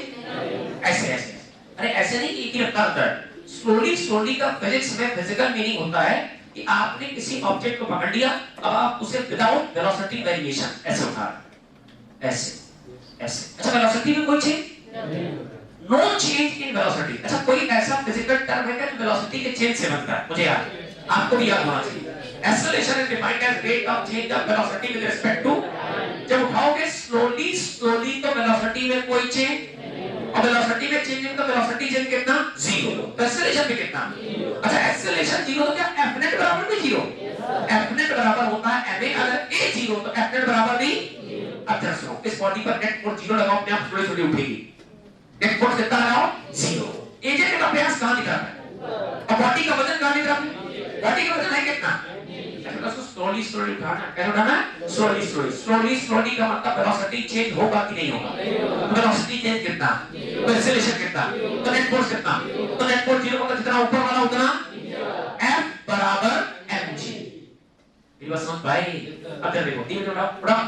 ऐसे ऐसे, अरे ऐसे नहीं कि एक ही रफ्तार होता है। स्लोली स्लोली का फिजिक्स में फिजिकल मीनिंग होता है कि आपने किसी ऑब्जेक्ट को पकड़ लिया, अब आप उसे विदाउट वेलोसिटी वेरिएशन ऐसे उठा रहे, ऐसे ऐसे। अच्छा वेलोसिटी में कोई change? No change in velocity. अच्छा कोई ऐसा फिजिकल टर्म है जो वेलोसिटी के चेंज से बनता है? मुझे याद, आपको भी याद होना चाहिए। Acceleration is defined as rate of change of velocity with respect to. जब उठाओगे स्लोली स्लोली तो वेलोसिटी में कोई चेंज, और वेलोसिटी में चेंज का वेलोसिटी चेंज कितना? 0। तो एक्सेलरेशन भी कितना? अच्छा एक्सेलरेशन 0 तो क्या एफ नेट बराबर भी 0? एफ नेट बराबर होता है ma, अगर a 0 तो एफ नेट बराबर भी। अब ध्यान सुनो, इस बॉडी पर नेट फोर्स 0 लगाओ, अपने आप स्लोली स्लोली उठेगी। नेट फोर्स कितना लगाओ? 0। एजेंट का प्रयास कहां दिख रहा है? और बॉडी का वजन कहां दिख रहा है? बॉडी का वजन है कितना? उसको स्लोली स्लोली उठाना। कैसे उठाना? Slowly slowly. स्लोली स्लोली का मतलब वेलोसिटी चेंज होगा कि नहीं होगा? वेलोसिटी चेंज कितना? तो एक्सेलरेशन कितना? तो नेट फोर्स कितना? तो नेट फोर्स 0 मतलब जितना ऊपर वाला उतना F बराबर mg। मेरी बात समझ भाई? अब जरा देखो, धीरे उठाओ, उठाओ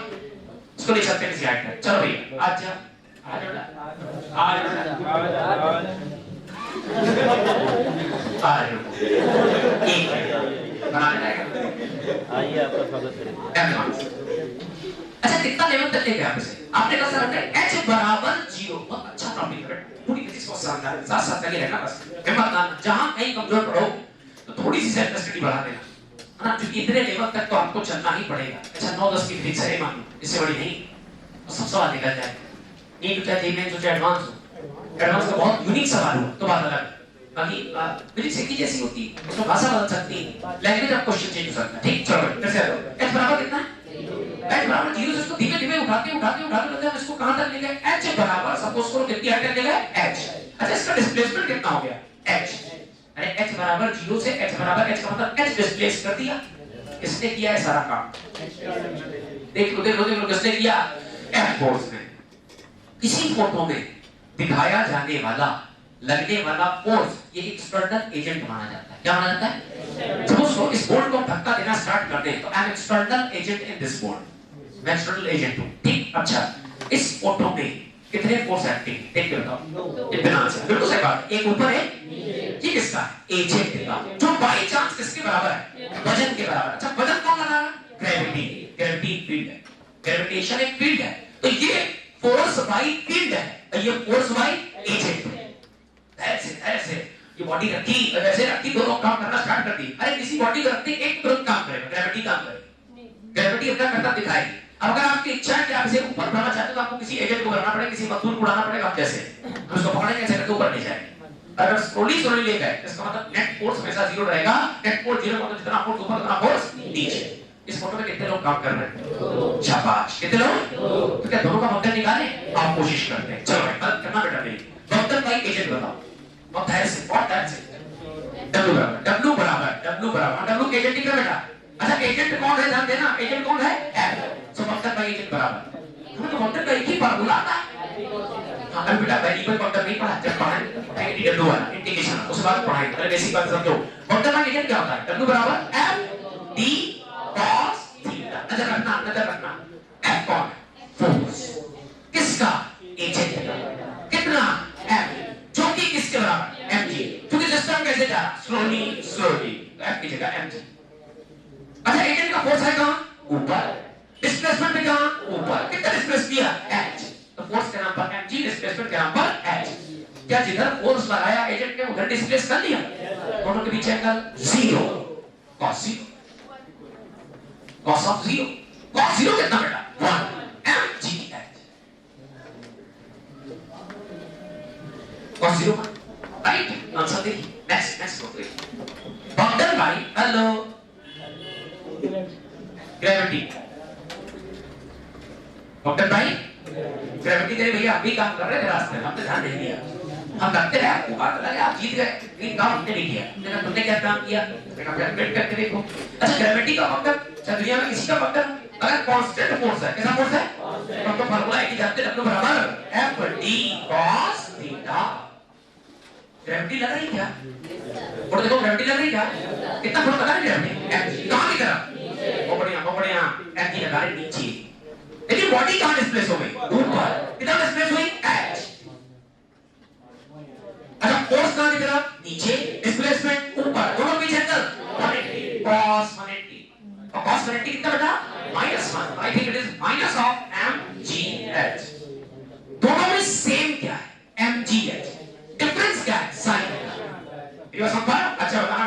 इसको ले सकते हैं किसी हाइट पे। चलो भैया आज जा, आज आइए आपका स्वागत करें। अच्छा कितना लेवल तक लेके आप इसे? आपने कहा सर h बराबर 0। बहुत अच्छा टॉपिक है, पूरी फिजिक्स को समझना, साथ साथ लगे रहना बस। हिम्मत ना, जहां कहीं कमजोर पड़ो तो थोड़ी सी सेल्फ स्टडी बढ़ा देना, है ना? क्योंकि इतने लेवल तक तो आपको चलना ही पड़ेगा। अच्छा 9-10 की फिजिक्स है मान लो, इससे बड़ी नहीं, तो सब सवाल निकल जाए। नीट चाहे मेंस हो चाहे एडवांस हो, एडवांस का बहुत यूनिक सवाल हो तो बात अलग। बाकी फिजिक्स एक ही जैसी होती है, उसमें भाषा बदल सकती है, लैंग्वेज ऑफ क्वेश्चन चेंज हो सकता है। ठीक चलो फिर से आओ। h बराबर कितना है? h बराबर 0 से इसको धीमे धीमे उठाते लगते हैं, इसको कहां तक ले गए? h बराबर सपोज करो कितनी हाइट तक ले गए? h। अच्छा इसका डिस्प्लेसमेंट कितना हो गया? h। अरे h बराबर 0 से h बराबर h का मतलब h डिस्प्लेस कर दिया। किसने किया है सारा काम? देख लो किसने किया? F फोर्स ने। किसी फोटो में दिखाया जाने वाला लगने वाला फोर्स ये एक्सटर्नल एजेंट माना जाता है। क्या माना जाता है? सपोज इस बोल्ट को धक्का देना स्टार्ट कर दे तो I am external agent in this bolt, मैं एक्सटर्नल एजेंट हूं। ठीक, अच्छा इस फोटो में कितने फोर्स एक्टिंग देख के बताओ? इतना से बिल्कुल सही बात। एक ऊपर है, ये किसका? एजेंट का, जो बाय चांस किसके बराबर है? वजन के बराबर। अच्छा वजन कौन लगा रहा है? ग्रेविटी। ग्रेविटी फील्ड है, ग्रेविटेशन एक फील्ड है, तो ये फोर्स बाय फील्ड है, ये फोर्स बाय एजेंट है। ऐसे ये बॉडी रखी वैसे रखी, दोनों काम करना स्टार्ट कर दी। अरे किसी बॉडी को रखते एक तुरंत काम करेगा, ग्रेविटी काम करेगी, ग्रेविटी अपना करता दिखाएगी। अब अगर आपकी इच्छा है कि आप इसे ऊपर बढ़ाना चाहते हो तो आपको किसी एजेंट को करना पड़ेगा, किसी मजदूर को उड़ाना पड़ेगा। आप जैसे हम इसको पकड़ेंगे कैसे करके ऊपर ले जाएंगे। अगर स्लोली ले गए इसका मतलब नेट फोर्स हमेशा 0 रहेगा। नेट फोर्स 0 मतलब जितना फोर्स ऊपर उतना फोर्स नीचे। इस फोटो में कितने लोग काम कर रहे हैं? शाबाश, कितने लोग? तो क्या दोनों का मतलब निकालें? आप कोशिश करते हैं। चलो भाई मदद करना बेटा मेरी। डॉक्टर भाई एजेंट बताओ, और दैट से W बराबर W के एजेंट का बेटा। अच्छा एजेंट कौन है? ध्यान देना, एजेंट कौन है? F। सो डॉक्टर भाई एजेंट बराबर, हमें तो डॉक्टर का एक ही फार्मूला आता है। हां बेटा वेरिएबल डॉक्टर नहीं पढ़ा, जब पढ़ाएंगे W वाला इंटीग्रेशन, उसके बाद पढ़ाएंगे। पहले बेसिक बात समझो। डॉक्टर भाई एजेंट क्या होता है? W बराबर F D cos थीटा। नजर रखना F कौन है? फोर्स किसका? एजेंट का। कितना? F, जो कि किसके बराबर? mg। क्योंकि सिस्टम कैसे जा रहा? स्लोली तो F की जगह mg। अच्छा एजेंट का फोर्स है कहां? ऊपर। डिस्प्लेसमेंट भी कहां? ऊपर। कितना डिस्प्लेस किया? h। तो फोर्स के नाम पर mg, डिस्प्लेसमेंट के नाम पर h। क्या जिधर फोर्स लगाया एजेंट ने उधर डिस्प्लेस कर लिया? दोनों के बीच angle 0 cos 0, cos of 0, cos 0 कितना बेटा? 1 mg h। cos 0 right answer देखिए। नेक्स्ट डॉक्टर भाई हेलो ग्रेविटी। डॉक्टर भाई हम भी काम कर रहे थे रास्ते में, हमने ध्यान नहीं दिया, हम करते रहे, आपको बात लगे आप जीत गए, लेकिन काम हमने नहीं किया। मैंने कहा तुमने क्या काम किया? मैंने कहा कैलकुलेट करके देखो। अच्छा ग्रेविटी का मतलब दुनिया में किसी का मतलब अगर कांस्टेंट फोर्स है, कैसा फोर्स है? हम तो फार्मूला एक ही जानते हैं, W बराबर F D cos theta. Gravity लग रही क्या? और देखो ग्रेविटी लग रही क्या? कितना फोर्स लगा रही है ग्रेविटी? कहां की तरफ? बहुत बढ़िया F की लगा रही नीचे, लेकिन बॉडी कहां डिस्प्लेस हो गई? ऊपर। कितना डिस्प्लेस हुई? H। अच्छा फोर्स कहां की तरफ? नीचे, डिस्प्लेसमेंट ऊपर, दोनों बीच एंगल 180 cos 180 और cos 180 कितना बेटा? -1। I think it is minus of mgh। दोनों में सेम क्या है? mgh। डिफरेंस क्या है? sin। ये समझ? अच्छा बताना।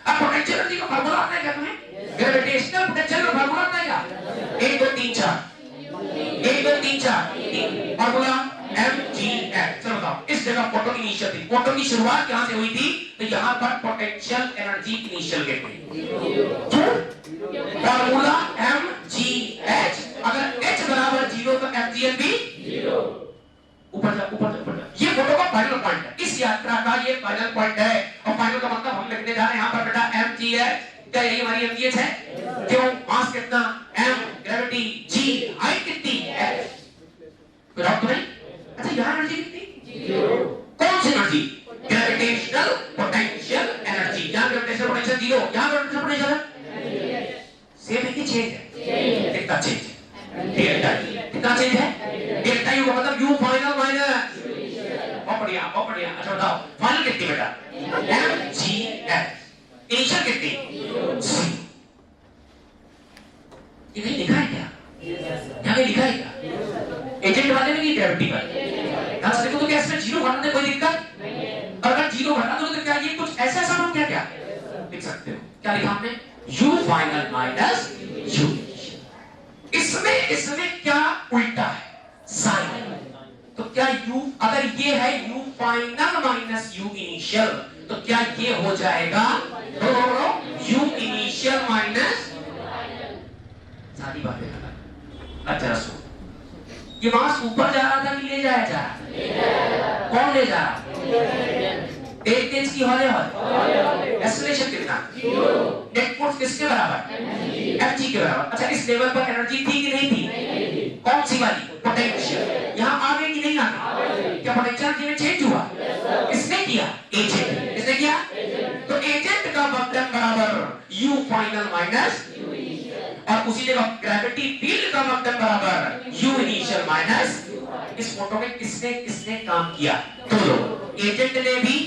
अब पोटेंशियल एनर्जी का फार्मूला आता है क्या तुम्हें? ग्रेविटेशनल पोटेंशियल का फार्मूला आता है क्या? 1 2 3 4 1 2 3 4 फार्मूला mgh। चलो बताओ, इस जगह फोटो की इनिशियल थी, फोटो की शुरुआत कहां से हुई थी? तो यहां पर पोटेंशियल एनर्जी की इनिशियल गेट हुई। Formula mgh। अगर h बराबर 0 तो mgh भी 0। ऊपर जा। ये फोटो का फाइनल पॉइंट है, इस यात्रा का ये फाइनल पॉइंट है। और फाइनल का मतलब हम लिखने जा रहे हैं यहां पर बेटा mgh। क्या यही हमारी mgh है? क्यों? मास कितना? m, ग्रेविटी g, हाइट कितनी? h। कोई डाउट तो नहीं? अच्छा यहां एनर्जी कितनी? 0। कौन सी एनर्जी? Gravitational potential energy. यहां ग्रेविटेशनल पोटेंशियल 0, यहां ग्रेविटेशनल पोटेंशियल सेम है कि चेंज है? कितना चेंज है? डेल्टा। कितना चेंज है? डेल्टा यू का मतलब यू फाइनल माइनस। बहुत बढ़िया। अच्छा बताओ फाइनल कितनी बेटा? mgh। इनिशियल कितनी? 0। ये नहीं लिखा है क्या? क्या नहीं लिखा है क्या? एजेंट वाले में नहीं, ग्रेविटी वाले। ध्यान से देखो तो क्या इसमें 0 भरना दे कोई दिक्कत? और अगर 0 भरना दोगे तो क्या ये कुछ ऐसा नाम क्या लिख सकते हो? क्या लिखा हमने? u final minus u। इसमें क्या उल्टा है? साइन। तो क्या u, अगर ये है u final minus u initial, तो क्या ये हो जाएगा u इनिशियल माइनस? सारी बातें अलग। अच्छा सुनो, ये मास ऊपर जा रहा था कि ले जाया जा रहा? कौन ले जा रहा? तेज की हौले एक्सेलरेशन कितना? नेट फोर्स किसके बराबर? mg के बराबर। अच्छा इस लेवल पर एनर्जी थी कि नहीं थी? कौन सी वाली? पोटेंशियल। यहाँ आ गई कि नहीं आ गई? क्या पोटेंशियल एनर्जी में चेंज हुआ? किसने किया? एजेंट। किसने किया? तो एजेंट का वर्क बराबर u फाइनल माइनस, और उसी जगह ग्रेविटी फील्ड का वर्क बराबर u इनिशियल माइनस। इस फोटो में किसने काम किया? दो लोग। एजेंट ने भी,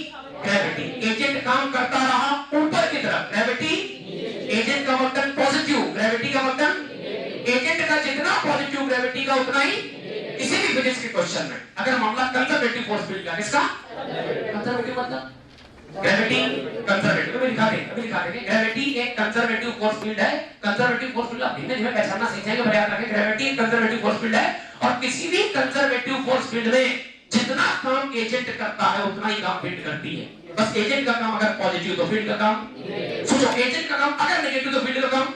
ग्रेविटी। एजेंट काम करता रहा ऊपर की तरफ, ग्रेविटी। एजेंट का वर्तन पॉजिटिव, ग्रेविटी का वर्तन। एजेंट का जितना पॉजिटिव ग्रेविटी का उतना ही। किसी भी फिजिक्स के क्वेश्चन में अगर मामला कंजर्वेटिव फोर्स फील्ड का, किसका? कंजर्वेटिव मतलब ग्रेविटी कंजर्वेटिव। अभी लिखा देंगे ग्रेविटी एक कंजर्वेटिव फोर्स फील्ड है। कंजर्वेटिव फोर्स फील्ड आप धीमे धीमे पहचानना सीखेंगे, बड़े याद रखें। ग्रेविटी एक कंजर्वेटिव फोर्स फील्ड है और किसी भी कंजर्वेटिव फोर्स फील्ड में जितना काम एजेंट करता है उतना ही काम फील्ड करती है। बस एजेंट का काम अगर पॉजिटिव तो फील्ड का काम, सोचो एजेंट का काम अगर नेगेटिव तो फील्ड का काम।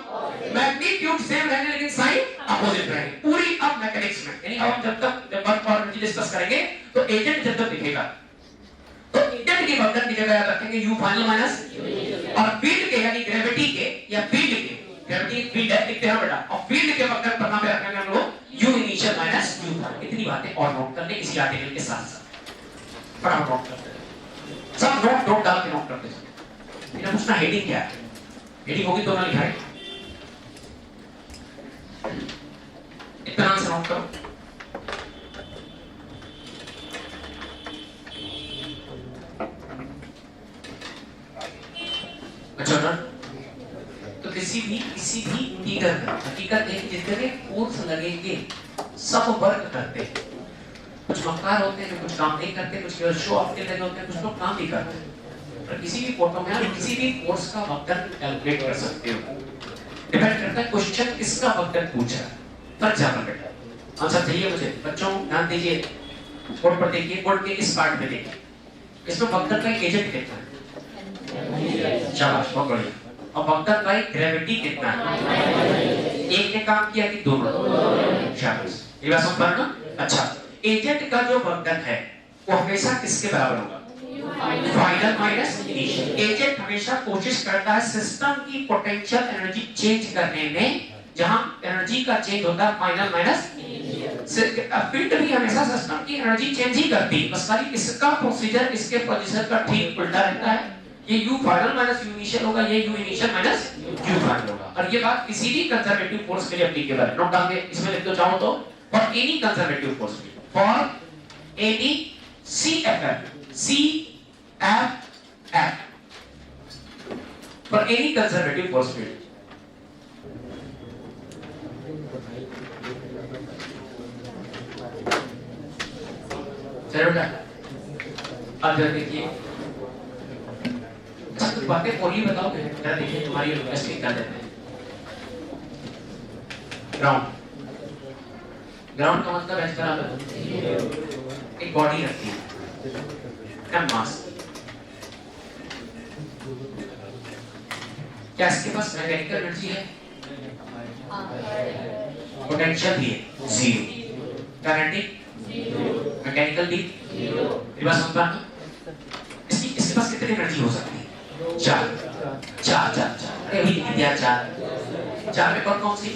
मैग्नीट्यूड सेम रहेंगे लेकिन साइन अपोजिट रहेंगे पूरी अब मैकेनिक्स में। यानी हम जब तक वर्क और एनर्जी डिस्कस करेंगे तो एजेंट जब तक दिखेगा तो एजेंट की वर्तन की जगह याद रखेंगे u फाइनल माइनस, और फील्ड के यानी ग्रेविटी के या फील्ड के, ग्रेविटी फील्ड है लिखते हैं बेटा, और फील्ड के वर्तन पर नाम रखेंगे हम लोग u initial minus u final. इतनी बातें और नोट कर ले इसी आर्टिकल के साथ साथ, फटाफट नोट करते हैं सब, नोट डाल के नोट करते हैं। फिर पूछना हेडिंग क्या है? हेडिंग होगी तो ना लिखा है, इतना से नोट करो। अच्छा ना, तो किसी भी फिगर का हकीकत है कि जितने फोर्स लगेंगे सब वर्क करते हैं। कुछ मक्कार होते हैं जो कुछ काम नहीं करते, कुछ केवल शो ऑफ के लिए होते हैं, कुछ लोग काम भी करते हैं। और किसी भी फोटो में आप किसी भी फोर्स का वक्र कैलकुलेट कर सकते हो। डिपेंड करता है क्वेश्चन किसका वक्र पूछा है, पर जाकर बेटा आंसर चाहिए मुझे। बच्चों ध्यान दीजिए, बोर्ड पर देखिए, बोर्ड के इस पार्ट में देखिए, इसमें वक्र का एजेंट कितना है? शाबाश, बहुत बढ़िया। और वक्र का ग्रेविटी कितना है? एक ने काम किया कि दोनों? शाबाश, ये बात समझ पा रहे हो ना? अच्छा, एजेंट का जो बंधन है वो हमेशा किसके बराबर होगा? Final minus initial. एजेंट हमेशा कोशिश करता है सिस्टम की पोटेंशियल एनर्जी चेंज करने में, जहां एनर्जी का चेंज होता है फाइनल माइनस इनिशियल। फील्ड भी हमेशा सिस्टम की एनर्जी चेंज ही करती है, बस खाली इसका प्रोसीजर इसके पोजीशन का ठीक उल्टा रहता है। ये u final minus u initial होगा, ये u initial minus u final होगा। और ये बात किसी भी कंजर्वेटिव फोर्स के लिए एप्लीकेबल है। नोट डाल दे, इसमें लिख दो चाहो तो, for any conservative force, for any CFF for any conservative force field. चलो बेटा, अब जरा देखिए, अच्छा कुछ बातें और ही बताओ, जरा देखिए तुम्हारी रिक्वेस्ट कर देते हैं। ग्राउंड का मतलब है बराबर एक बॉडी रखती है मास। क्या इसके पास मैकेनिकल एनर्जी है? पोटेंशियल भी है जीरो, काइनेटिक मैकेनिकल भी जीरो। इसके पास कितनी एनर्जी हो सकती है? चार। अरे अभी लिख दिया चार में कौन कौन सी?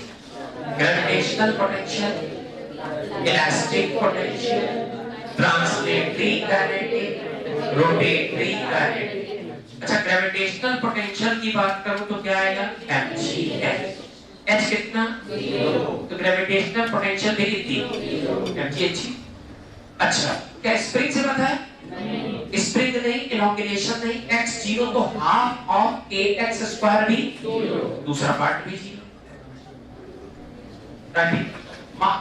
Gravitational potential, elastic potential, translatory kinetic, rotatory kinetic. अच्छा, ग्रेविटेशनल पोटेंशियल की बात करूं तो क्या आएगा? mgh। h कितना? 0। तो ग्रेविटेशनल पोटेंशियल भी कितनी? mgh। अच्छा, क्या स्प्रिंग से पता है? नहीं। स्प्रिंग नहीं, इलॉन्गेशन नहीं, x 0 तो हाफ ऑफ ax स्क्वायर भी 0, दूसरा पार्ट भी 0। राइट,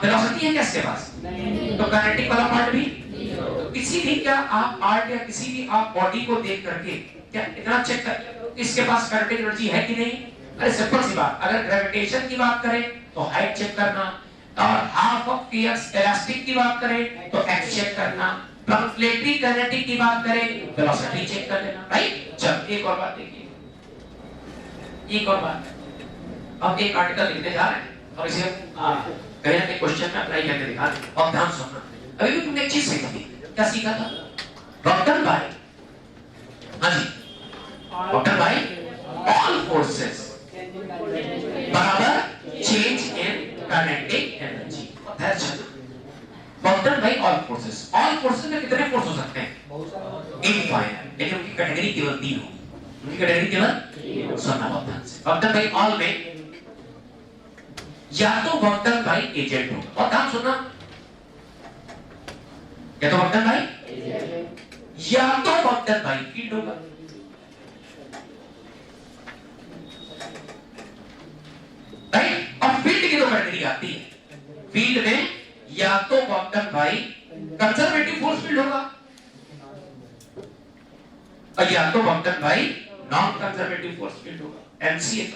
वेलोसिटी है क्या इसके पास? नहीं। तो काइनेटिक वाला पार्ट भी 0। तो किसी भी क्या आप पार्ट या किसी भी आप बॉडी को देख करके क्या इतना चेक कर इसके पास काइनेटिक एनर्जी है कि नहीं? अरे सिंपल सी बात, अगर ग्रेविटेशन की बात करें तो हाइट चेक करना, और हाफ ऑफ px इलास्टिक की बात करें तो x चेक करना, ट्रांसलेटरी काइनेटिक की बात करें वेलोसिटी चेक कर लेना। राइट, चल एक और बात देखिए, एक और बात। अब एक आर्टिकल लिखने जा रहे हैं और इसे कहीं ना कहीं क्वेश्चन में अप्लाई करके दिखा दें, और ध्यान सुनना। अभी भी तुमने एक चीज सीखी थी, क्या सीखा था? डॉक्टर भाई, हाँ जी, डॉक्टर भाई ऑल फोर्सेस बराबर change in kinetic energy. Doctor भाई ऑल फोर्सेस में कितने फोर्स हो सकते हैं? इनफाइनाइट, लेकिन उनकी कैटेगरी केवल 3 हो। उनकी कैटेगरी केवल सुनना बहुत ध्यान से। डॉक्टर भाई ऑल में या तो डॉक्टर भाई एजेंट हो, और ध्यान सुनना, या तो डॉक्टर भाई या तो डॉक्टर भाई फील्ड होगा। राइट, और फील्ड की दो कैटेगरी आती है। फील्ड में या तो डॉक्टर भाई कंजर्वेटिव फोर्स फील्ड होगा, और या तो डॉक्टर भाई नॉन कंजर्वेटिव फोर्स फील्ड होगा, एमसीएफ।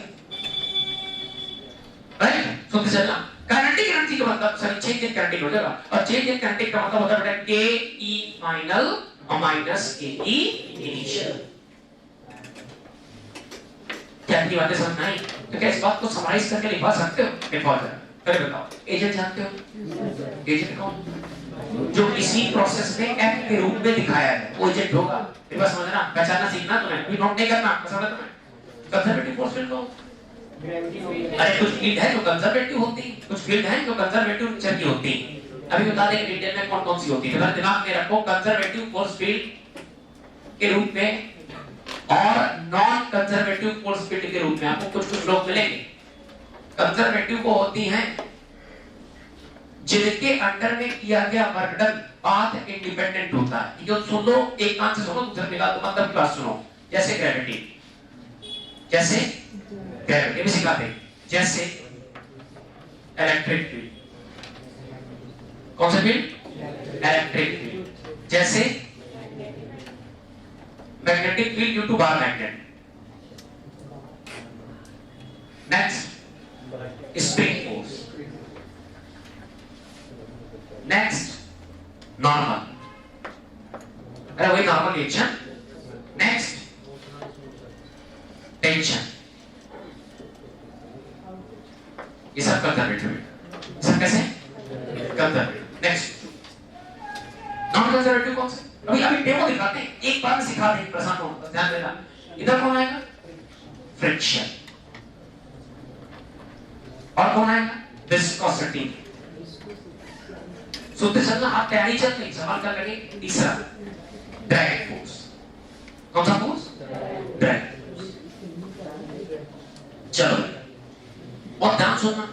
राइट, सुनते चलना। काइनेटिक एनर्जी का मतलब सॉरी चेंज इन काइनेटिक हो जाएगा, और चेंज इन काइनेटिक का मतलब होता है बेटा के ई फाइनल और माइनस के ई इनिशियल। क्या की बातें समझ आई? तो क्या इस बात को समराइज करके लिखवा सकते हो? लिखवा जरा, पहले बताओ। एजेंट जानते हो? एजेंट कौन? जो किसी प्रोसेस में एफ के रूप में दिखाया है वो एजेंट होगा। एक बार समझना, पहचानना सीखना तुम्हें, भी नोट नहीं करना, समझ तुम्हें। कंजर्वेटिव फोर्स फील्ड को अरे कुछ फील्ड है जो कंजर्वेटिव होती, कुछ फील्ड है जो कंजर्वेटिव नेचर की होती। अभी बता दें डिटेल में कौन कौन सी होती है, तो दिमाग में रखो। कंजर्वेटिव फोर्स फील्ड के रूप में और नॉन कंजर्वेटिव फोर्स फील्ड के रूप में आपको कुछ लोग मिलेंगे। कंजर्वेटिव को होती हैं जिनके अंडर में किया गया वर्क डन पाथ इंडिपेंडेंट होता है। ये सुन लो, एक कान से सुनो, दूसरे निकाल दो, मतलब की बात सुनो। जैसे ग्रेविटी, जैसे ग्रेविटी भी सिखाते हैं, जैसे इलेक्ट्रिक फील्ड। कौन सा फील्ड? Electric field. जैसे magnetic field due to bar magnet. Next spring force. Next normal, अरे वही नॉर्मल रिएक्शन। Next tension. ये सब कंजर्वेटिव है। सब कैसे? कंजर्वेटिव। नेक्स्ट नॉन कंजर्वेटिव कौन से? अभी अभी डेमो दिखाते हैं, एक बार में सिखा देंगे प्रशांत को, ध्यान देना। इधर कौन आएगा? फ्रिक्शन। और कौन आएगा? विस्कोसिटी। सोचते चलना, आप तैयारी चल रही, सवाल कर लगे। तीसरा ड्रैग फोर्स। कौन सा फोर्स? ड्रैग। चलो और ध्यान सुनना,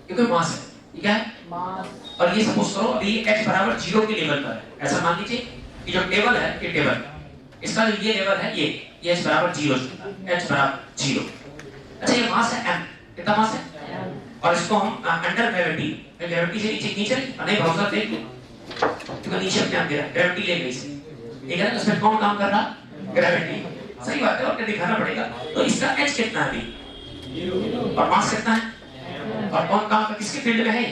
ये कोई मास है, ये क्या है? मास। और ये सपोज करो अभी h बराबर 0 के लेवल पर है। ऐसा मान लीजिए कि जो टेबल है, ये टेबल, इसका जो ये लेवल है, ये h बराबर 0, h बराबर 0। अच्छा ये मास है m, कितना मास है? और इसको हम अंडर ग्रेविटी, ग्रेविटी से नीचे खींच रहे हैं, नहीं भरोसा देख लो, क्योंकि नीचे अपने आप गिरा, ग्रेविटी ले गई से, ठीक है ना? उसमें कौन काम कर रहा? ग्रेविटी। सही बात है, और क्या दिखाना पड़ेगा। तो इसका h कितना है अभी, और मास कितना है, और कौन काम किसके फील्ड में है?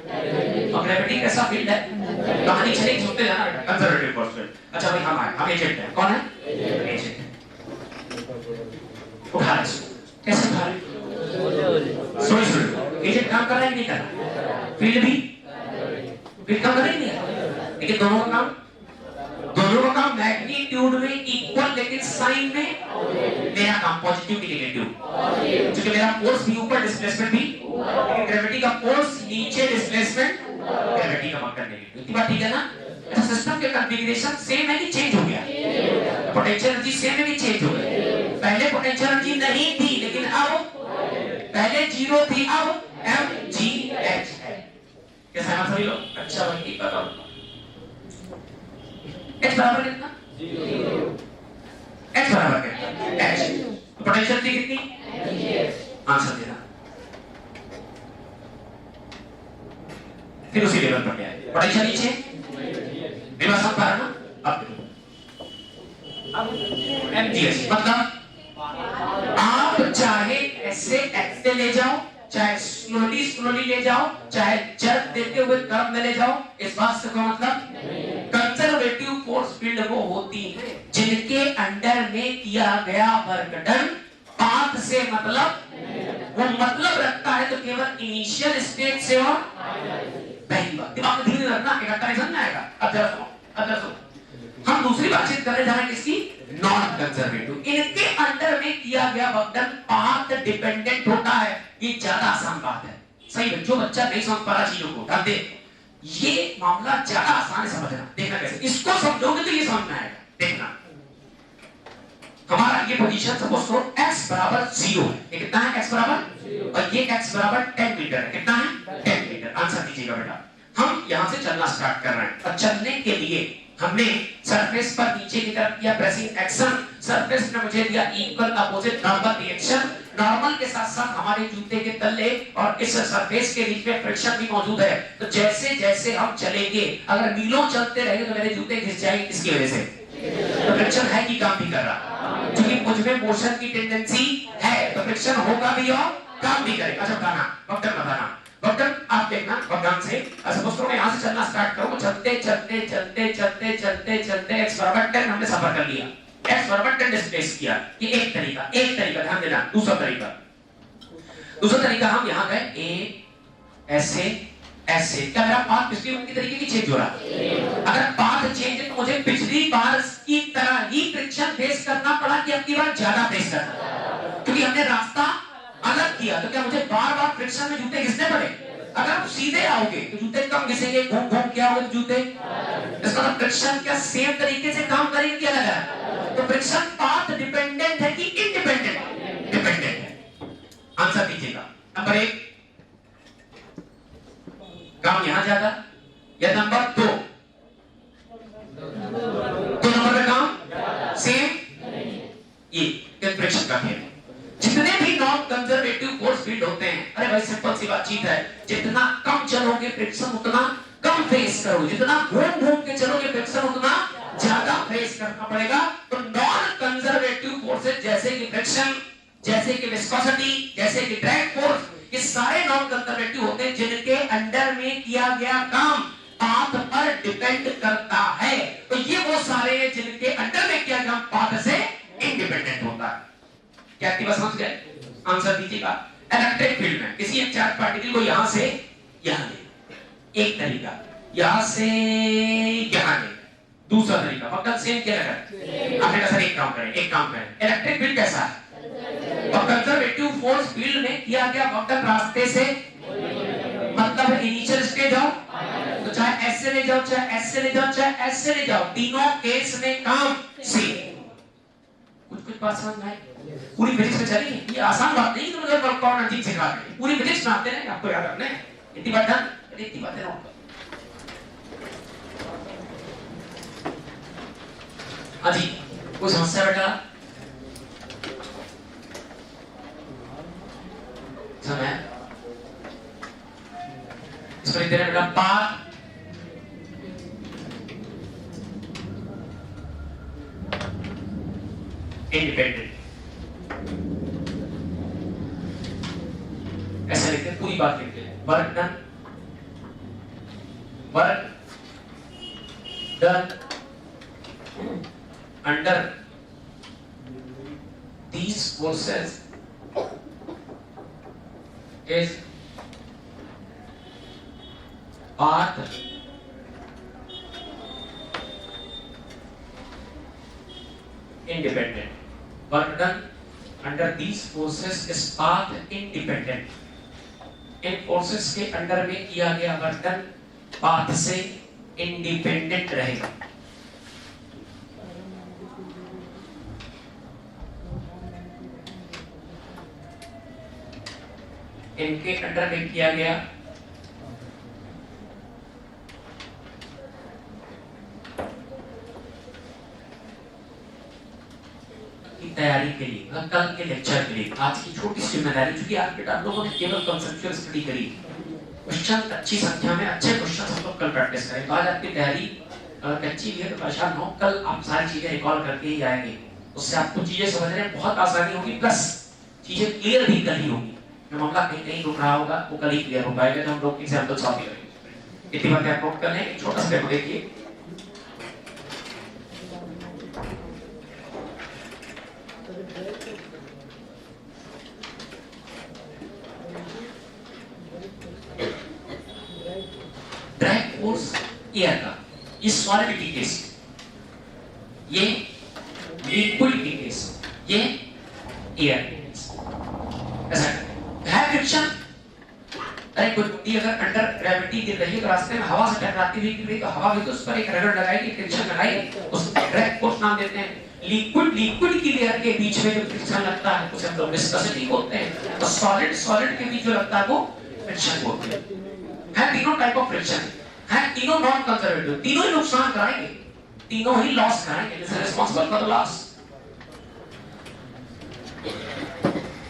और ग्रेविटी कैसा फील्ड है? कहानी चलेगी, सुनते जाना बेटा। Conservative force field. अच्छा भाई हम आए, हम एजेंट हैं। कौन है? एजेंट। उठा रहे, कैसे उठा रहे? सोच एजेंट काम कर रहा है नहीं कर रहा? फील्ड भी फील्ड काम कर रही नहीं, लेकिन दोनों का काम मैग्नीट्यूड में इक्वल, लेकिन साइन में मेरा काम पॉजिटिव की नेगेटिव, क्योंकि मेरा फोर्स भी ऊपर, डिस्प्लेसमेंट भी, लेकिन ग्रेविटी का फोर्स नीचे, डिस्प्लेसमेंट ग्रेविटी का मक्कर नेगेटिव। इतनी बात ठीक है ना? ऐसा सिस्टम के कॉन्फ़िगरेशन सेम है कि चेंज हो गया? पोटेंशियल एनर्जी सेम है कि चेंज हो गया? पहले पोटेंशियल एनर्जी नहीं थी, लेकिन अब पहले 0 थी, अब mgh है। कैसा है सभी लोग? अच्छा भाई ठीक बताओ, h बराबर कितना? 0। h बराबर कितना? h। पोटेंशियल थी कितनी? आंसर देना। फिर उसी लेवल पर क्या है? पोटेंशियल नीचे, रिवर्स हम पर ना, अब mgh मतलब आप चाहे ऐसे ऐसे ले जाओ, चाहे स्लोली ले जाओ, चाहे जर्क देते हुए कर्व में ले जाओ, इस बात से कोई मतलब। कंजर्वेटिव फोर्स फील्ड वो होती है जिनके अंडर में किया गया वर्क डन पाथ से मतलब, वो मतलब रखता है तो केवल इनिशियल स्टेज से और पहली बात। दिमाग में धीरे रखना, इकट्ठा नहीं समझ आएगा। अब जरा सुनो, हम दूसरी बातचीत करने जा रहे हैं किसकी? Non conservative. इनके अंडर में किया गया वर्क डन पाथ डिपेंडेंट होता है। ये ज्यादा आसान बात है, सही है। जो बच्चा नहीं समझ पा रहा चीजों को, ध्यान दे, ये मामला ज्यादा आसान है समझना। देखना कैसे, इसको समझोगे तो ये समझ में आएगा। देखना, हमारा ये पोजीशन सपोज करो x बराबर 0 है। ये कितना है? x बराबर 0, और ये x बराबर 10 मीटर है। कितना है? 10 मीटर। आंसर दीजिएगा बेटा। हम यहां से चलना स्टार्ट कर रहे हैं, और चलने के लिए हमने सरफेस पर नीचे की तरफ किया प्रेसिंग एक्शन, सरफेस ने मुझे दिया equal opposite normal reaction. Normal के साथ साथ हमारे जूते के तले और इस सरफेस के बीच में फ्रिक्शन भी मौजूद है। तो जैसे जैसे हम चलेंगे, अगर मीलों चलते रहेंगे तो मेरे जूते घिस जाएंगे। इसकी वजह से तो फ्रिक्शन है कि काम भी कर रहा, क्योंकि मुझ में मोशन की टेंडेंसी है, तो फ्रिक्शन होगा भी और काम भी करेगा। अच्छा बताना, बताना डॉक्टर, आप देखना वरदान से सपोज करो मैं यहां से चलना स्टार्ट करूं, चलते चलते चलते चलते चलते चलते x बराबर 10 हमने सफर कर लिया, x बराबर 10 डिस्प्लेस किया। ये एक तरीका ध्यान देना। दूसरा तरीका हम यहां गए ए ऐसे ऐसे, क्या मेरा पाथ पिछली बार की तरीके की चेंज हो रहा है? अगर पाथ चेंज है तो मुझे पिछली बार की तरह ही फ्रिक्शन फेस करना पड़ा कि अब की बार ज्यादा फेस करना, क्योंकि हमने रास्ता अलग किया। तो क्या मुझे बार बार फ्रिक्शन में जूते घिसने पड़े? अगर आप सीधे आओगे तो जूते कम घिसेंगे, घूम घूम क्या होगा जूते, इसका मतलब फ्रिक्शन क्या सेम तरीके से काम करेंगे क्या लगा? तो फ्रिक्शन पाथ डिपेंडेंट है कि इंडिपेंडेंट? डिपेंडेंट है। आंसर दीजिएगा। नंबर 1 काम यहां ज्यादा, या नंबर 2 तो नंबर का काम सेम, ये फ्रिक्शन का खेल। जितने भी नॉन कंजर्वेटिव फोर्स फील्ड होते हैं, अरे भाई सिंपल सी बातचीत है, जितना कम चलोगे फ्रिक्शन उतना कम फेस करोगे, जितना घूम घूम के चलोगे फ्रिक्शन उतना ज्यादा फेस करना पड़ेगा। तो नॉन कंजर्वेटिव फोर्सेस जैसे कि फ्रिक्शन, जैसे कि विस्कोसिटी, जैसे कि ड्रैग फोर्स, ये सारे नॉन कंजर्वेटिव होते हैं जिनके अंडर में किया गया काम पाथ पर डिपेंड करता है। तो ये वो सारे हैं जिनके अंडर में किया गया पाथ से इंडिपेंडेंट होता है। क्या आपकी बात समझ गए? आंसर दीजिएगा। इलेक्ट्रिक फील्ड में किसी एक चार्ज पार्टिकल को यहां से यहां ले, एक तरीका। यहां से यहां नहीं। दूसरा तरीका वक्कल सेम क्या लगा, आपने कहा सर एक काम करें इलेक्ट्रिक फील्ड कैसा है, कंजर्वेटिव फोर्स फील्ड में किया गया वक्कल रास्ते से, मतलब इनिशियल स्टेज आओ तो चाहे ऐसे ले जाओ, चाहे ऐसे ले जाओ, चाहे ऐसे ले जाओ, तीनों केस में काम सेम। कुछ बात समझ में आई? पूरी फिजिक्स में चली, ये आसान बात नहीं तो मतलब कौन अजीब सिखा रहे, पूरी फिजिक्स में आते हैं, आपको याद रखना है। इतनी बात डन, इतनी बातें नोट करो। हाँ जी, कोई समस्या बेटा? समय इस पर इधर बेटा पाथ इंडिपेंडेंट, ऐसे लिखते हैं, पूरी बात लिखते हैं। Work done under these forces is path independent. Work done under these forces is path independent. In forces के अंडर में किया गया वर्क डन पाथ से इंडिपेंडेंट रहेगा। इनके अंडर में किया गया की तैयारी के लिए, कल के लेक्चर के लिए आज की छोटी सी जिम्मेदारी, क्योंकि आज बेटा आप लोगों ने केवल कंसेप्चुअल स्टडी करी, क्वेश्चन अच्छी संख्या में अच्छे क्वेश्चन हम लोग कल प्रैक्टिस करेंगे। आज आपकी तैयारी कच्ची भी है तो परेशान हो, कल आप सारी चीजें रिकॉल करके ही आएंगे, उससे आपको चीजें समझने में बहुत आसानी होगी, प्लस चीजें क्लियर भी कल ही होगी। जो मामला कहीं कहीं रुक रहा होगा वो कल ही क्लियर हो पाएगा जब हम लोग एग्जाम्पल सॉल्व करेंगे। इतनी बातें आप नोट कर लें। एक छोटा सा डेमो देखिए। ड्रैग फोर्स एयर का, ये सॉलिड की केस, ये लिक्विड की केस, ये एयर की केस। ऐसा है फ्रिक्शन। अरे कोई बुट्टी अगर अंडर ग्रेविटी गिर रही है तो रास्ते में हवा से टकराती हुई गिर रही, तो हवा भी तो उस पर एक रगड़ लगाएगी, फ्रिक्शन लगाएगी, उसको ड्रैग फोर्स नाम देते हैं। लिक्विड की लेयर के बीच में जो फ्रिक्शन लगता है उसे हम लोग विस्कोसिटी बोलते हैं, तो सॉलिड के बीच जो लगता है वो फ्रिक्शन बोलते हैं। तीनों टाइप ऑफ फ्रिक्शन है, तीनों नॉन कंजर्वेटिव, तीनों ही नुकसान कराएंगे, तीनों ही लॉस कराएंगे, this is responsible for the loss,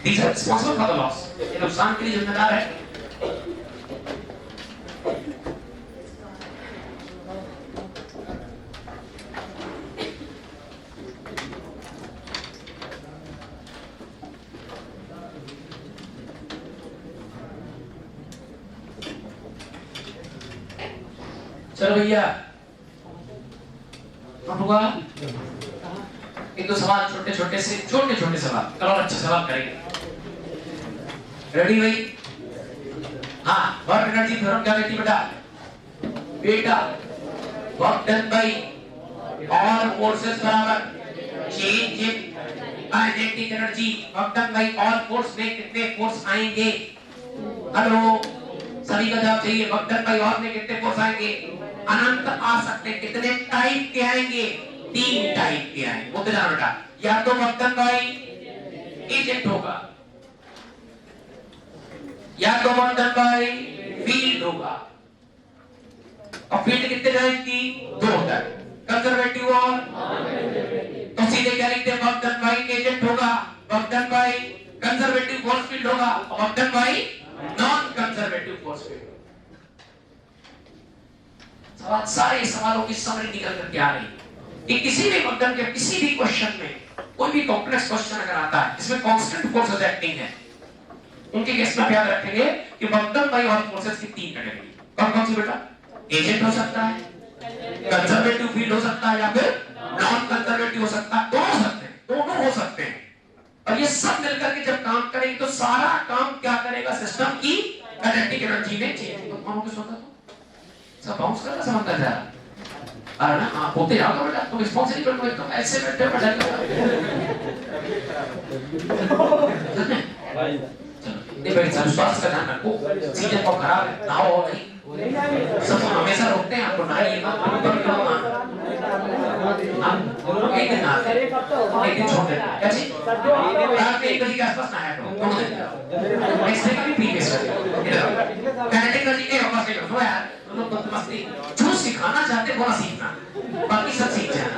this is responsible for the loss, ये नुकसान के लिए जिम्मेदार है। चलो भैया होगा एक दो सवाल छोटे छोटे सवाल, कल और अच्छे सवाल करेंगे। रेडी भाई? हाँ, वर्क एनर्जी थ्योरम क्या कहती बेटा work done by all forces बराबर change in kinetic energy. Work done by all force में कितने फोर्स आएंगे? हेलो, सभी का जवाब चाहिए। वर्क डन बाय ऑल में कितने फोर्स आएंगे? अनंत आ सकते। कितने टाइप के आएंगे? 3 टाइप के आएंगे। बोलते जाना बेटा, या तो वर्क डन बाय एजेंट होगा, या तो वर्क डन बाय फील्ड होगा, और फील्ड कितने जाएंगी? 2 तक, कंजर्वेटिव और तो सीधे क्या लिखते हैं? वर्क डन बाय एजेंट होगा, work done by conservative force field होगा, और work done bye non conservative force field. सारे सवालों की समरी निकल करके आ रही है कि किसी भी वक्तव्य के किसी भी क्वेश्चन में कोई भी कॉम्प्लेक्स क्वेश्चन अगर आता है जिसमें कांस्टेंट फोर्सेस एक्टिंग है, उनके केस में याद रखेंगे कि वक्तव्य बाय ऑल फोर्सेस की 3 कैटेगरी। कौन सी बेटा? एजेंट हो सकता है, कंजर्वेटिव फील्ड हो सकता है, या फिर नॉन कंजर्वेटिव हो सकता है। दोनों हो सकते हैं। और ये सब मिलकर के जब काम करेंगे तो सारा काम क्या करेगा? सिस्टम की काइनेटिक एनर्जी में चेंज होगा। सब बाउंस कर रहा समंदर जा अरे ना आप होते जाओ तो बेटा तुम रिस्पॉन्स नहीं करोगे तुम ऐसे बैठे हो बैठा चलो ये भाई सब स्वास्थ्य का ध्यान रखो सीजन बहुत खराब है नहाओ नहीं सब हमेशा रोकते हैं आपको नहाइए मत ऊपर करो ना हम एक दिन नहाते एक दिन छोड़ देते हैं कैसे रात में 1 बजे के आसपास नहाया करो दोनों दिन इससे का भी प्रीवियस है काइनेटिक एनर्जी के वापस ले लो यार लोग मस्ती जो सिखाना चाहते बोला सीखना बाकी सब सीख जाना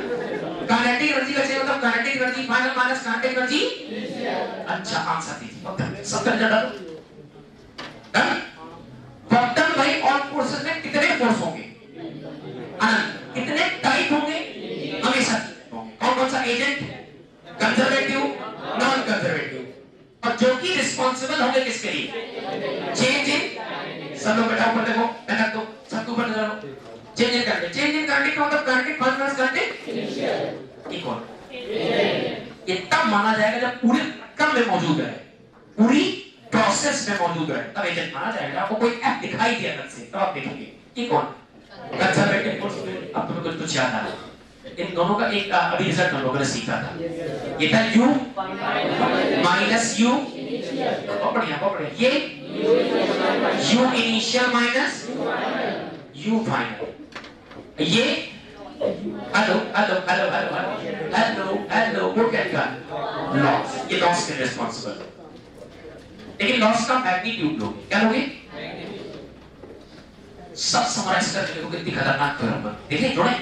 काइनेटिक एनर्जी का मतलब kinetic energy final minus kinetic energy अच्छा आंसर दीजिए 70 डालो डन बॉटम भाई ऑल फोर्सेस में कितने फोर्स होंगे अनंत कितने टाइप होंगे हमेशा कौन कौन सा एजेंट कंजर्वेटिव नॉन कंजर्वेटिव और जो कि रिस्पांसिबल होंगे किसके लिए चेंज इन सब लोग बैठा ऊपर देखो मैं दो सब ऊपर नजर रखो चेंज इन करंट का मतलब करंट कॉन्फिडेंस करंट इक्वल ये तब माना जाएगा जब पूरे क्रम में मौजूद है पूरी प्रोसेस में मौजूद है तब एजेंट माना जाएगा आपको कोई ऐप दिखाई दिया अलग से तब आप देखेंगे ये कौन कंजर्वेटिव फोर्स अब तुम्हें कुछ याद आ रहा इन दोनों का एक अभी रिजल्ट हम लोगों ने सीखा था ये था u माइनस u बहुत बढ़िया ये u initial minus u final ये हेलो वो क्या लिखा लॉस ये लॉस के रिस्पांसिबल लेकिन लॉस का मैग्नीट्यूड लोगे क्या लोगे सब समराइज करके देखो कितनी खतरनाक थ्योरम है देखिए जोड़े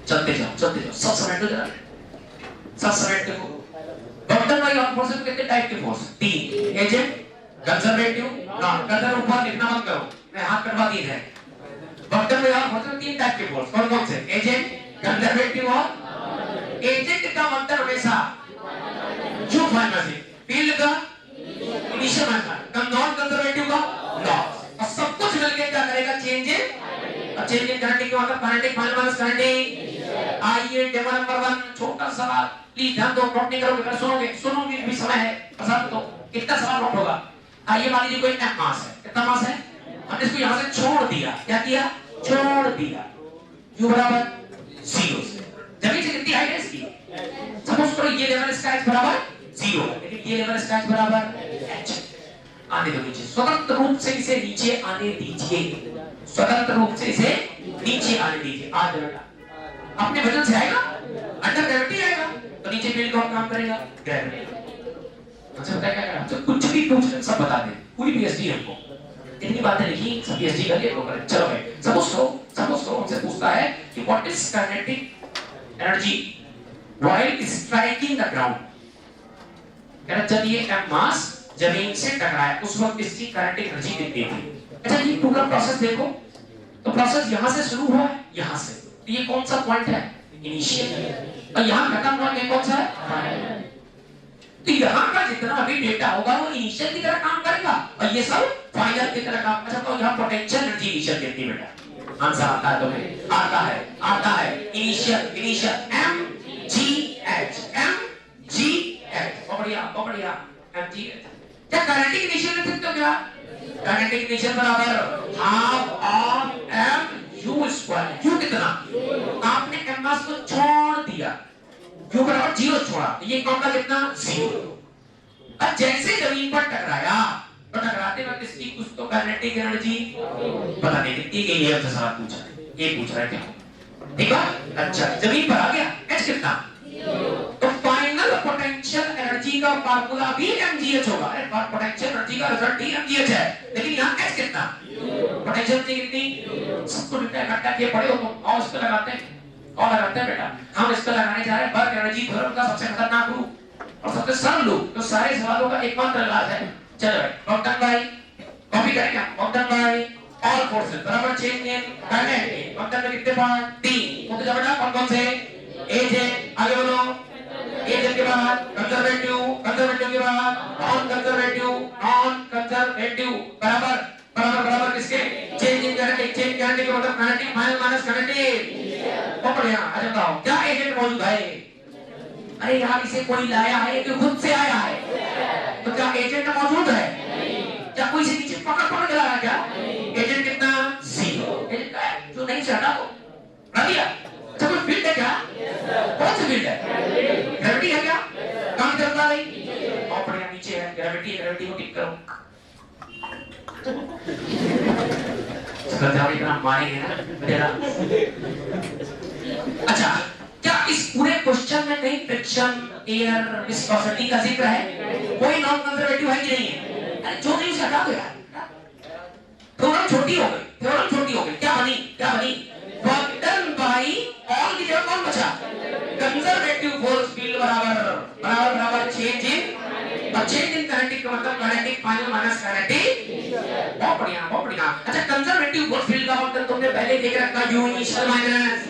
चलते जाओ सब समेट दो जरा सब समेट देखो बॉटम वाली ऑन फोर्सेस में कितने टाइप के force 3 agent conservative non conservative ऊपर लिखना मत करो मैं हाथ कटवा दिए है बॉटम वाली ऑन फोर्सेस में 3 टाइप के फोर्स कौन से एजेंट कंजर्वेटिव और एजेंट का मतलब हमेशा जो फाइनल से फील्ड का इनिशियल माइनस नॉन कंजर्वेटिव का लॉस और सब कुछ मिलके क्या करेगा चेंज इन अब चेंज इन करंट के मतलब काइनेटिक फाइनल माइनस काइनेटिक आइए डेमो नंबर 1 छोटा सवाल प्लीज ध्यान दो नोट नहीं करोगे अगर सुनोगे भी समय है बता दो कितना सवाल नोट होगा आइए मान लीजिए कोई एम मास है कितना मास है हमने इसको यहां से छोड़ दिया क्या किया छोड़ दिया u बराबर 0 से जमीन से कितनी हाइट है इसकी सपोज करो ये लेवल इसका h बराबर 0 लेकिन ये लेवल इसका h बराबर h आने दो नीचे स्वतंत्र रूप से इसे नीचे आने दीजिए स्वतंत्र रूप से इसे नीचे आने दीजिए आ जाएगा अपने वजन से आएगा अंडर ग्रेविटी आएगा तो नीचे फील्ड कौन काम करेगा ग्रेविटी अच्छा बताया क्या करा तो कुछ भी पूछ सब बता दे पूरी पीएचडी हमको इतनी बातें लिखी सब पीएचडी कर लिए तो करें चलो भाई सपोज करो हमसे पूछता है कि what is kinetic energy while striking the ground कहना जब ये मास जमीन से टकराया उस वक्त इसकी काइनेटिक एनर्जी कितनी थी अच्छा ये पूरा प्रोसेस देखो तो प्रोसेस यहां से शुरू हुआ है यहां से तो ये कौन सा पॉइंट है इनिशियल और यहां खत्म हुआ ये कौन सा है तो यहां का जितना भी डेटा होगा वो इनिशियल की तरह काम करेगा और ये सब फाइनल की तरह काम अच्छा तो यहां पोटेंशियल एनर्जी इनिशियल कितनी बेटा आंसर आता है तुम्हें आता है इनिशियल m g h बढ़िया m g h क्या काइनेटिक इनिशियल लिख सकते हो क्या काइनेटिक इनिशियल बराबर half of m u square u कितना आपने m मास को छोड़ दिया u बराबर 0 छोड़ा तो ये कौन का कितना 0 अब जैसे जमीन पर टकराया तो टकराते वक्त इसकी कुछ तो काइनेटिक एनर्जी पता नहीं कितनी के लिए हमसे सवाल पूछा ये पूछ रहा है क्या ठीक है अच्छा जमीन पर आ गया h कितना तो फाइनल पोटेंशियल एनर्जी का फार्मूला भी mgh होगा अरे पोटेंशियल एनर्जी का रिजल्ट ही mgh है लेकिन यहां h कितना पोटेंशियल एनर्जी कितनी सबको लिखा है घंटा के पढ़े हो तुम और इस पे लगाते हैं बेटा हम इस पे लगाने जा रहे हैं वर्क एनर्जी थ्योरम का सबसे खतरनाक रूप और सबसे सरल रूप तो सारे सवालों का एकमात्र इलाज है चलो डॉक्टर भाई कॉपी करेंगे डॉक्टर भाई ऑल फोर्सेस बराबर चेंज इन काइनेटिक डॉक्टर में कितने पार्ट 3 तो जब बेटा कौन से एजेंट आगे बोलो एजेंट के बाद कंजर्वेटिव के बाद नॉन कंजर्वेटिव बराबर किसके चेंज इन काइनेटिक के मतलब काइनेटिक फाइनल माइनस काइनेटिक बहुत बढ़िया अच्छा बताओ क्या एजेंट मौजूद है अरे यार इसे कोई लाया है कि खुद से आया है तो क्या एजेंट मौजूद है क्या कोई से नीचे पकड़ के लाया क्या एजेंट कितना 0 एजेंट का जो से हटा दो, हटा दिया। अच्छा कोई फील्ड है क्या? कौन सी फील्ड है? ग्रेविटी है क्या? कहाँ की तरफ आ रही? बहुत बढ़िया, नीचे है ग्रेविटी, ग्रेविटी को टिक करो। इतना मारेंगे ना तेरा। अच्छा, क्या इस पूरे क्वेश्चन में कहीं फ्रिक्शन, एयर, विस्कोसिटी का जिक्र है? कोई नॉन कंजर्वेटिव है कि नहीं है? अरे जो नहीं उसे हटा दो यार। थ्योरम छोटी हो गई, थ्योरम छोटी हो गई। क्या बनी? क्या बनी? वर्क डन बाय ऑल की जगह कौन बचा? कंजर्वेटिव फोर्स फील्ड बराबर चेंज इन, और चेंज इन काइनेटिक का मतलब काइनेटिक फाइनल माइनस काइनेटिक। बहुत बढ़िया, बहुत बढ़िया। अच्छा, कंजर्वेटिव फोर्स फील्ड का मतलब तुमने पहले देख रखा, यू इनिशियल माइनस,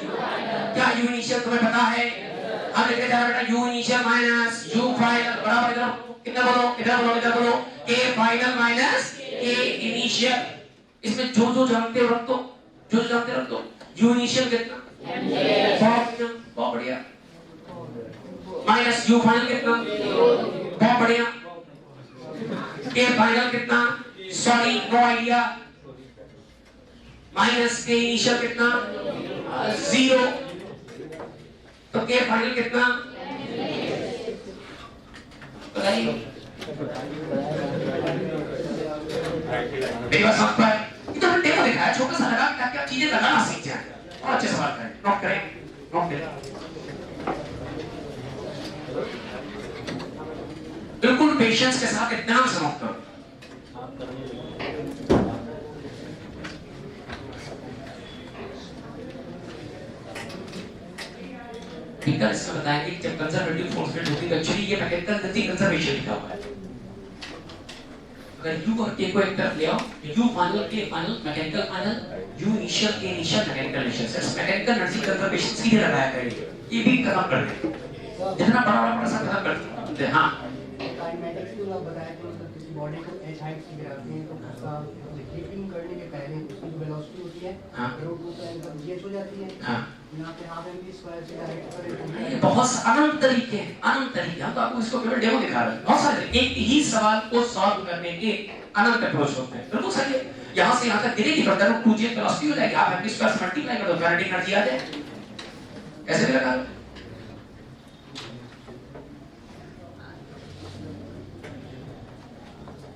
क्या यू इनिशियल तुम्हें पता है? अब लिखे जा रहा है you initial minus you final बराबर, इधर कितना बोलो, इधर बोलो, इधर बोलो, के फाइनल माइनस के इनिशियल। इसमें जो जो जानते हो रख दो, जो जो जानते हो रख दो। यू इनिशियल कितना? बहुत बढ़िया। माइनस यू फाइनल कितना? बहुत बढ़िया। के फाइनल कितना? Sorry, no idea. Minus K initial कितना? 0। तो के फाइनल कितना? बताइए। मेरी बात समझ पाए? ये तो डेमो दिखाया, छोटा सा लगा कि क्या चीजें लगाना सीख जाए। और अच्छे सवाल करें, नोट करें, नोट करें। बिल्कुल पेशेंस के साथ इत्मीनान से नोट करो। ठीक है, इसमें बताएंगे जब कंजर्वेटिव फोर्स फील्ड होती है, एक्चुअली ये मैकेनिकल गति कंजर्वेशन लिखा हुआ है। अगर यू और के को एक तरफ ले आओ, यू फाइनल के final mechanical final, you initial के इनिशियल मैकेनिकल इनिशियल। सिर्फ मैकेनिकल एनर्जी कंजर्वेशन सीधे लगाया करेंगे, ये भी खत्म कर देंगे, जितना बड़ा सा खत्म कर देंगे। हाँ, काइनेटिक्स में आप बताया कि मतलब किसी बॉडी को एच हाइट से गिराते हैं तो उसका हीटिंग करने के पहले उसकी जो वेलोसिटी होती है √2 जीएच हो जाती है। हाँ, यहाँ पे हाफ एम स्क्वायर से डायरेक्ट करें। ये बहुत अनंत तरीके हैं, अनंत तरीके। हम तो आपको इसको केवल डेमो दिखा रहे हैं। बहुत सारे एक ही सवाल को सॉल्व करने के अनंत अप्रोच होते हैं। बिल्कुल सही है। यहाँ से यहाँ तक गिरेगी बढ़कर √2 जीएच वेलोसिटी हो जाएगी, आप एम स्क्वायर से मल्टीप्लाई कर दो, काइनेटिक एनर्जी आ जाए। ऐसे भी लगा लो।